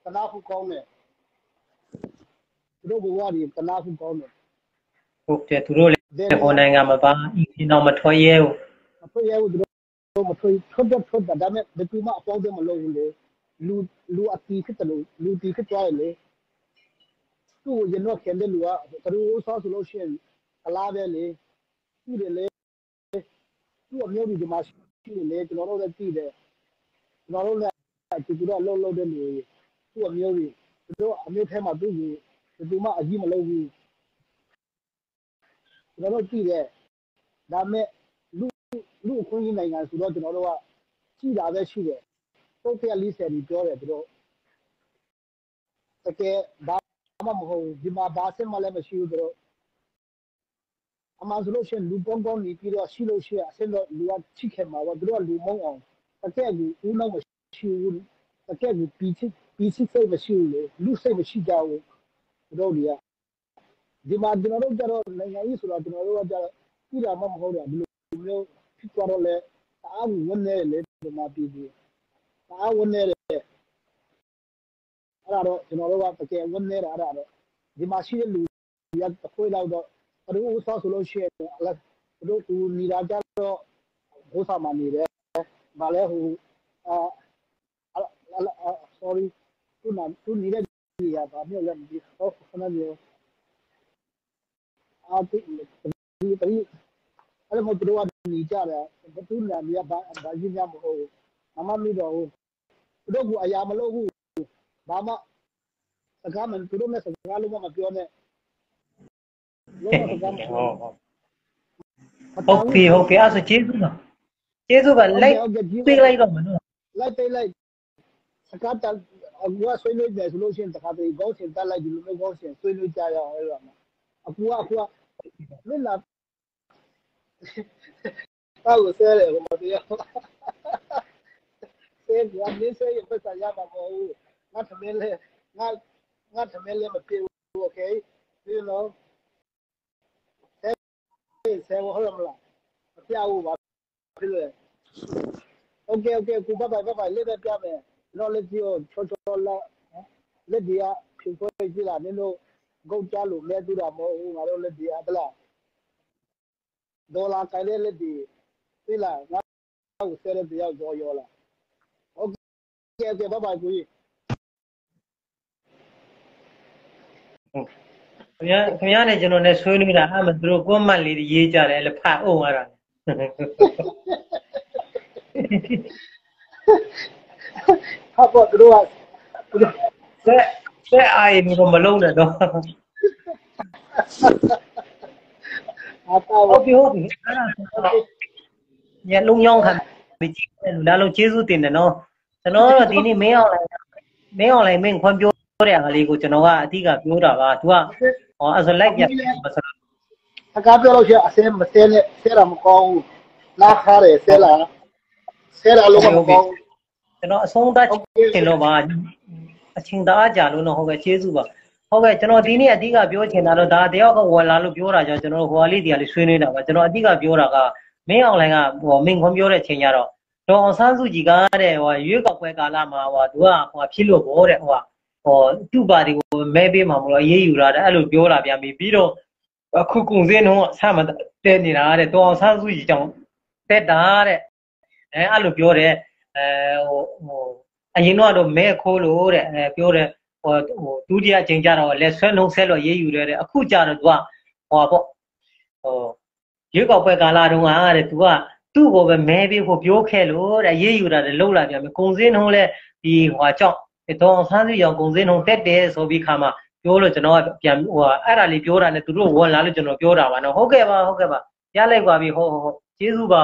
S2: ကနာဖူကောင်းတယ်သူတို့ဘဝဒီကနာဖူကောင်းတယ်
S3: ဟုတ်တယ်သူတို့လည်းဟိုနိုင်ငံမှာပါအင်းတော့မထွက်ရဲဘူး
S2: သူတို့မထွက်တာဒါမဲ့ဘယ်သူမှအပေါင်းတည်းမလုပ်ဘူးလေလူအတီးဖြစ်တယ်လူတီးဖြစ်သွားတယ်လေသူ့ရင်တော့ခင်တဲ့လူကသူ့ဆောဆိုလို့ရှိရင်အလားပဲလေသူ့တယ်လေသူ့အမျိုးဒီမှာရှိနေလေကျွန်တော်တို့လည်းကြည့်တယ်ကျွန်တော်တို့လည်းသူတို့လှုပ်တဲ့လူသူ့အမျိုးကြီးသူတို့အမျိုးထဲမှာသူ့ကိုဘယ်သူမှအကြီးမလုပ်ဘူးကျွန်တော်တို့ကြည့်တယ်ဒါမဲ့လူအခွင့်အရေးနိုင်ငံဆိုတော့ကျွန်တော်တို့ကကြည့်တာပဲရှိတယ်ပုတ်40ဒီပြောတယ်သူတို့တကယ်ဘာမှမဟုတ်ဒီမှာဘာစင်မှလည်းမရှိဘူးသူတို့အမှန်ဆိုလို့ရှိရင်လူကောင်းနေပြီးတော့ရှိလို့ရှိရအစင်တော့လူကချိခဲ့မှာပေါ့သူတို့ကလူမုံအောင်တကယ်ကိုဦးနောက်မရှိဘူးတကယ်ကိုပြီးစိတ်မရှိဘူးလေလူစိတ်မရှိကြဘူးသူတို့တွေကဒီမှာကျွန်တော်တို့ကြတော့နိုင်ငံကြီးဆိုတော့ကျွန်တော်တို့ကကြတော့ပြည်တာမှမဟုတ်တော့ဒီလိုမျိုးဖြစ်သွားတော့လေအားဝန်းနေလေဒီမှာပြည်ပြီးအားဝန်းနေတယ်အဲ့ဒါတော့ကျွန်တော်တို့ကတကယ်ဝန်းနေတာအဲ့ဒါတော့ဒီမှာရှိတဲ့လူတွေကခွေးလောက်တော့သူဥစားဆိုလို့ရှိရင် တို့သူနေတာကြတော့ဘိုးဆောင်မှနေတယ်ဗာလဲဟိုအာ sorry သူနေတဲ့နေရာဗာမျိုးလည်းမပြီးတော့ခဏမျိုးအာဒီအဲ့လိုမျိုးတို့ကနေကြတယ်ဘသူနာမည်ဘာကြီးများမဟုတ်မမမိတော့ဘူးတို့ကအရာမလုပ်ဘူးဘာမှစကားမတို့နဲ့စကားလုံးမပြောနဲ့လုံးဝစကားမပြော
S3: ဟုတ်ပြီဟုတ်ပြီအဲ့ဆိုကျေးဇူးပါလိုက်ပေးလိုက်တော့မနော်
S2: လိုက်ပေးလိုက်စကားတအကူကဆွေးနွေးတယ်ဆိုလို့ရှိရင်တခါတည်းကောင်းစင်တက်လိုက်ဒီလိုမျိုးကောင်းစင်ဆွေးနွေးကြရအောင်အဲ့လိုမှာအကူကမင်းလာတော့ဆဲတယ်ဘာမပြောဆဲကမင်းဆဲရပတ်စားရပါဘောငါသမင်းလေငါသမင်းလေမပြေဘူးโอเค you know ဆဲဟုတ်မလားမပြောဘူးပါဖြစ်လေ okay ကူဘိုင်လေးပဲပြမယ်တော့လက်ကြီးကိုချောလာလက်ဒီကဖြူခွဲကြည့်လာနင်တို့ဂုတ်ကြလို့လဲတူတာမဟုတ်ဘူးငါတို့လက်ဒီအတလားဒေါ်လာကိုင်လက်ဒီသိလားငါ့ကိုဆဲတဲ့တယောက်ရောလာ okay ဘိုင်ကူကြီး
S3: ခင်ဗျားနဲ့ကျွန်တော်နဲ့ဆွေးနွေးတာအဲ့မှာသူတို့ကွန်မန့်လေးရေးကြတယ်လက်ဖတ်အောင်ရတာ
S2: ဟာပေါ်တို့က
S3: ဆက်အားရလို့မလုံးနဲ့တော့ဟုတ်ပြီအဲ့ဒါညလုံးရောင်းခံပြီးကြည့်တယ်လူလားလို့ကျေးဇူးတင်တယ်နော်ကျွန်တော်တို့ဒီနေ့မင်းအောင်လိုက်မင်းခွန်ပြောတဲ့အားလေးကိုကျွန်တော်ကအတိကပြောတာပါသူကအဲ့ဆိုလိုက်ပြမစ
S2: အကားပြောလို့ရှိရင်အစဲမစဲနဲ့ဆဲတာမကောင်းဘူးနားခါတယ်ဆဲလာလို့မကောင်း
S3: ကျွန်တော်အဆုံးသတ်တင်လို့ပါအချင်းသားကြလို့တော့ဟုတ်ကဲ့ကျေးဇူးပါဟုတ်ကဲ့ကျွန်တော်ဒီနေ့အဓိကပြောချင်တာတော့ဒါတယောက်ကဝင်လာလို့ပြောတာကြောင့်ကျွန်တော်ဟိုအလေးတရားလေးဆွေးနွေးတာပါကျွန်တော်အဓိကပြောတာကမင်းအောင်လိုင်းကဟိုမင်းခွန်ပြောတဲ့ချိန်ကျတော့ဒေါ်အောင်ဆန်းစုကြည်ကတဲ့ဟိုရွေးကောက်ပွဲကာလမှာဟိုသူကဟိုဖြစ်လို့ဘောတဲ့ဟိုသူ့ပါတီကိုမဲပေးမှာမလို့အေးအေးယူလာတယ်အဲ့လိုပြောတာပြန်ပြီးတော့အခုကုံစင်းတော့အဆမတဲနေတာတဲ့ဒေါ်အောင်ဆန်းစုကြည်ကြောင့်တက်တာတဲ့အဲ့လိုပြောတယ်ဟိုအရင်တော့မဲခိုးလို့တဲ့ပြောတယ်ဟိုဒုတိယအချိန်ကျတော့လက်ဆွဲလုံးဆဲလို့ရေးယူတယ်တဲ့အခုကျတော့သူကဟိုပေါ့ရွေးကောက်ပွဲကာလတုန်းကတဲ့သူကသူ့ကိုပဲမဲပေးဖို့ပြောခဲ့လို့တဲ့ရေးယူတာလည်းလှုပ်လာပြန်ပြီကုံစင်းတော့လဲဒီဟိုကြောင့်ဒေါ်ဆန်းစုရောင်ကုံစင်းတော့တက်တယ်ဆိုပြီးခါမှပြောလို့ကျွန်တော်ကပြန်ဟိုအဲ့ဒါလေးပြောတာနဲ့သူတို့ဝင်လာလို့ကျွန်တော်ပြောတာပါနော်ဟုတ်ကဲ့ပါရလိုက်ပါပြီဟုတ်ကျေးဇူးပါ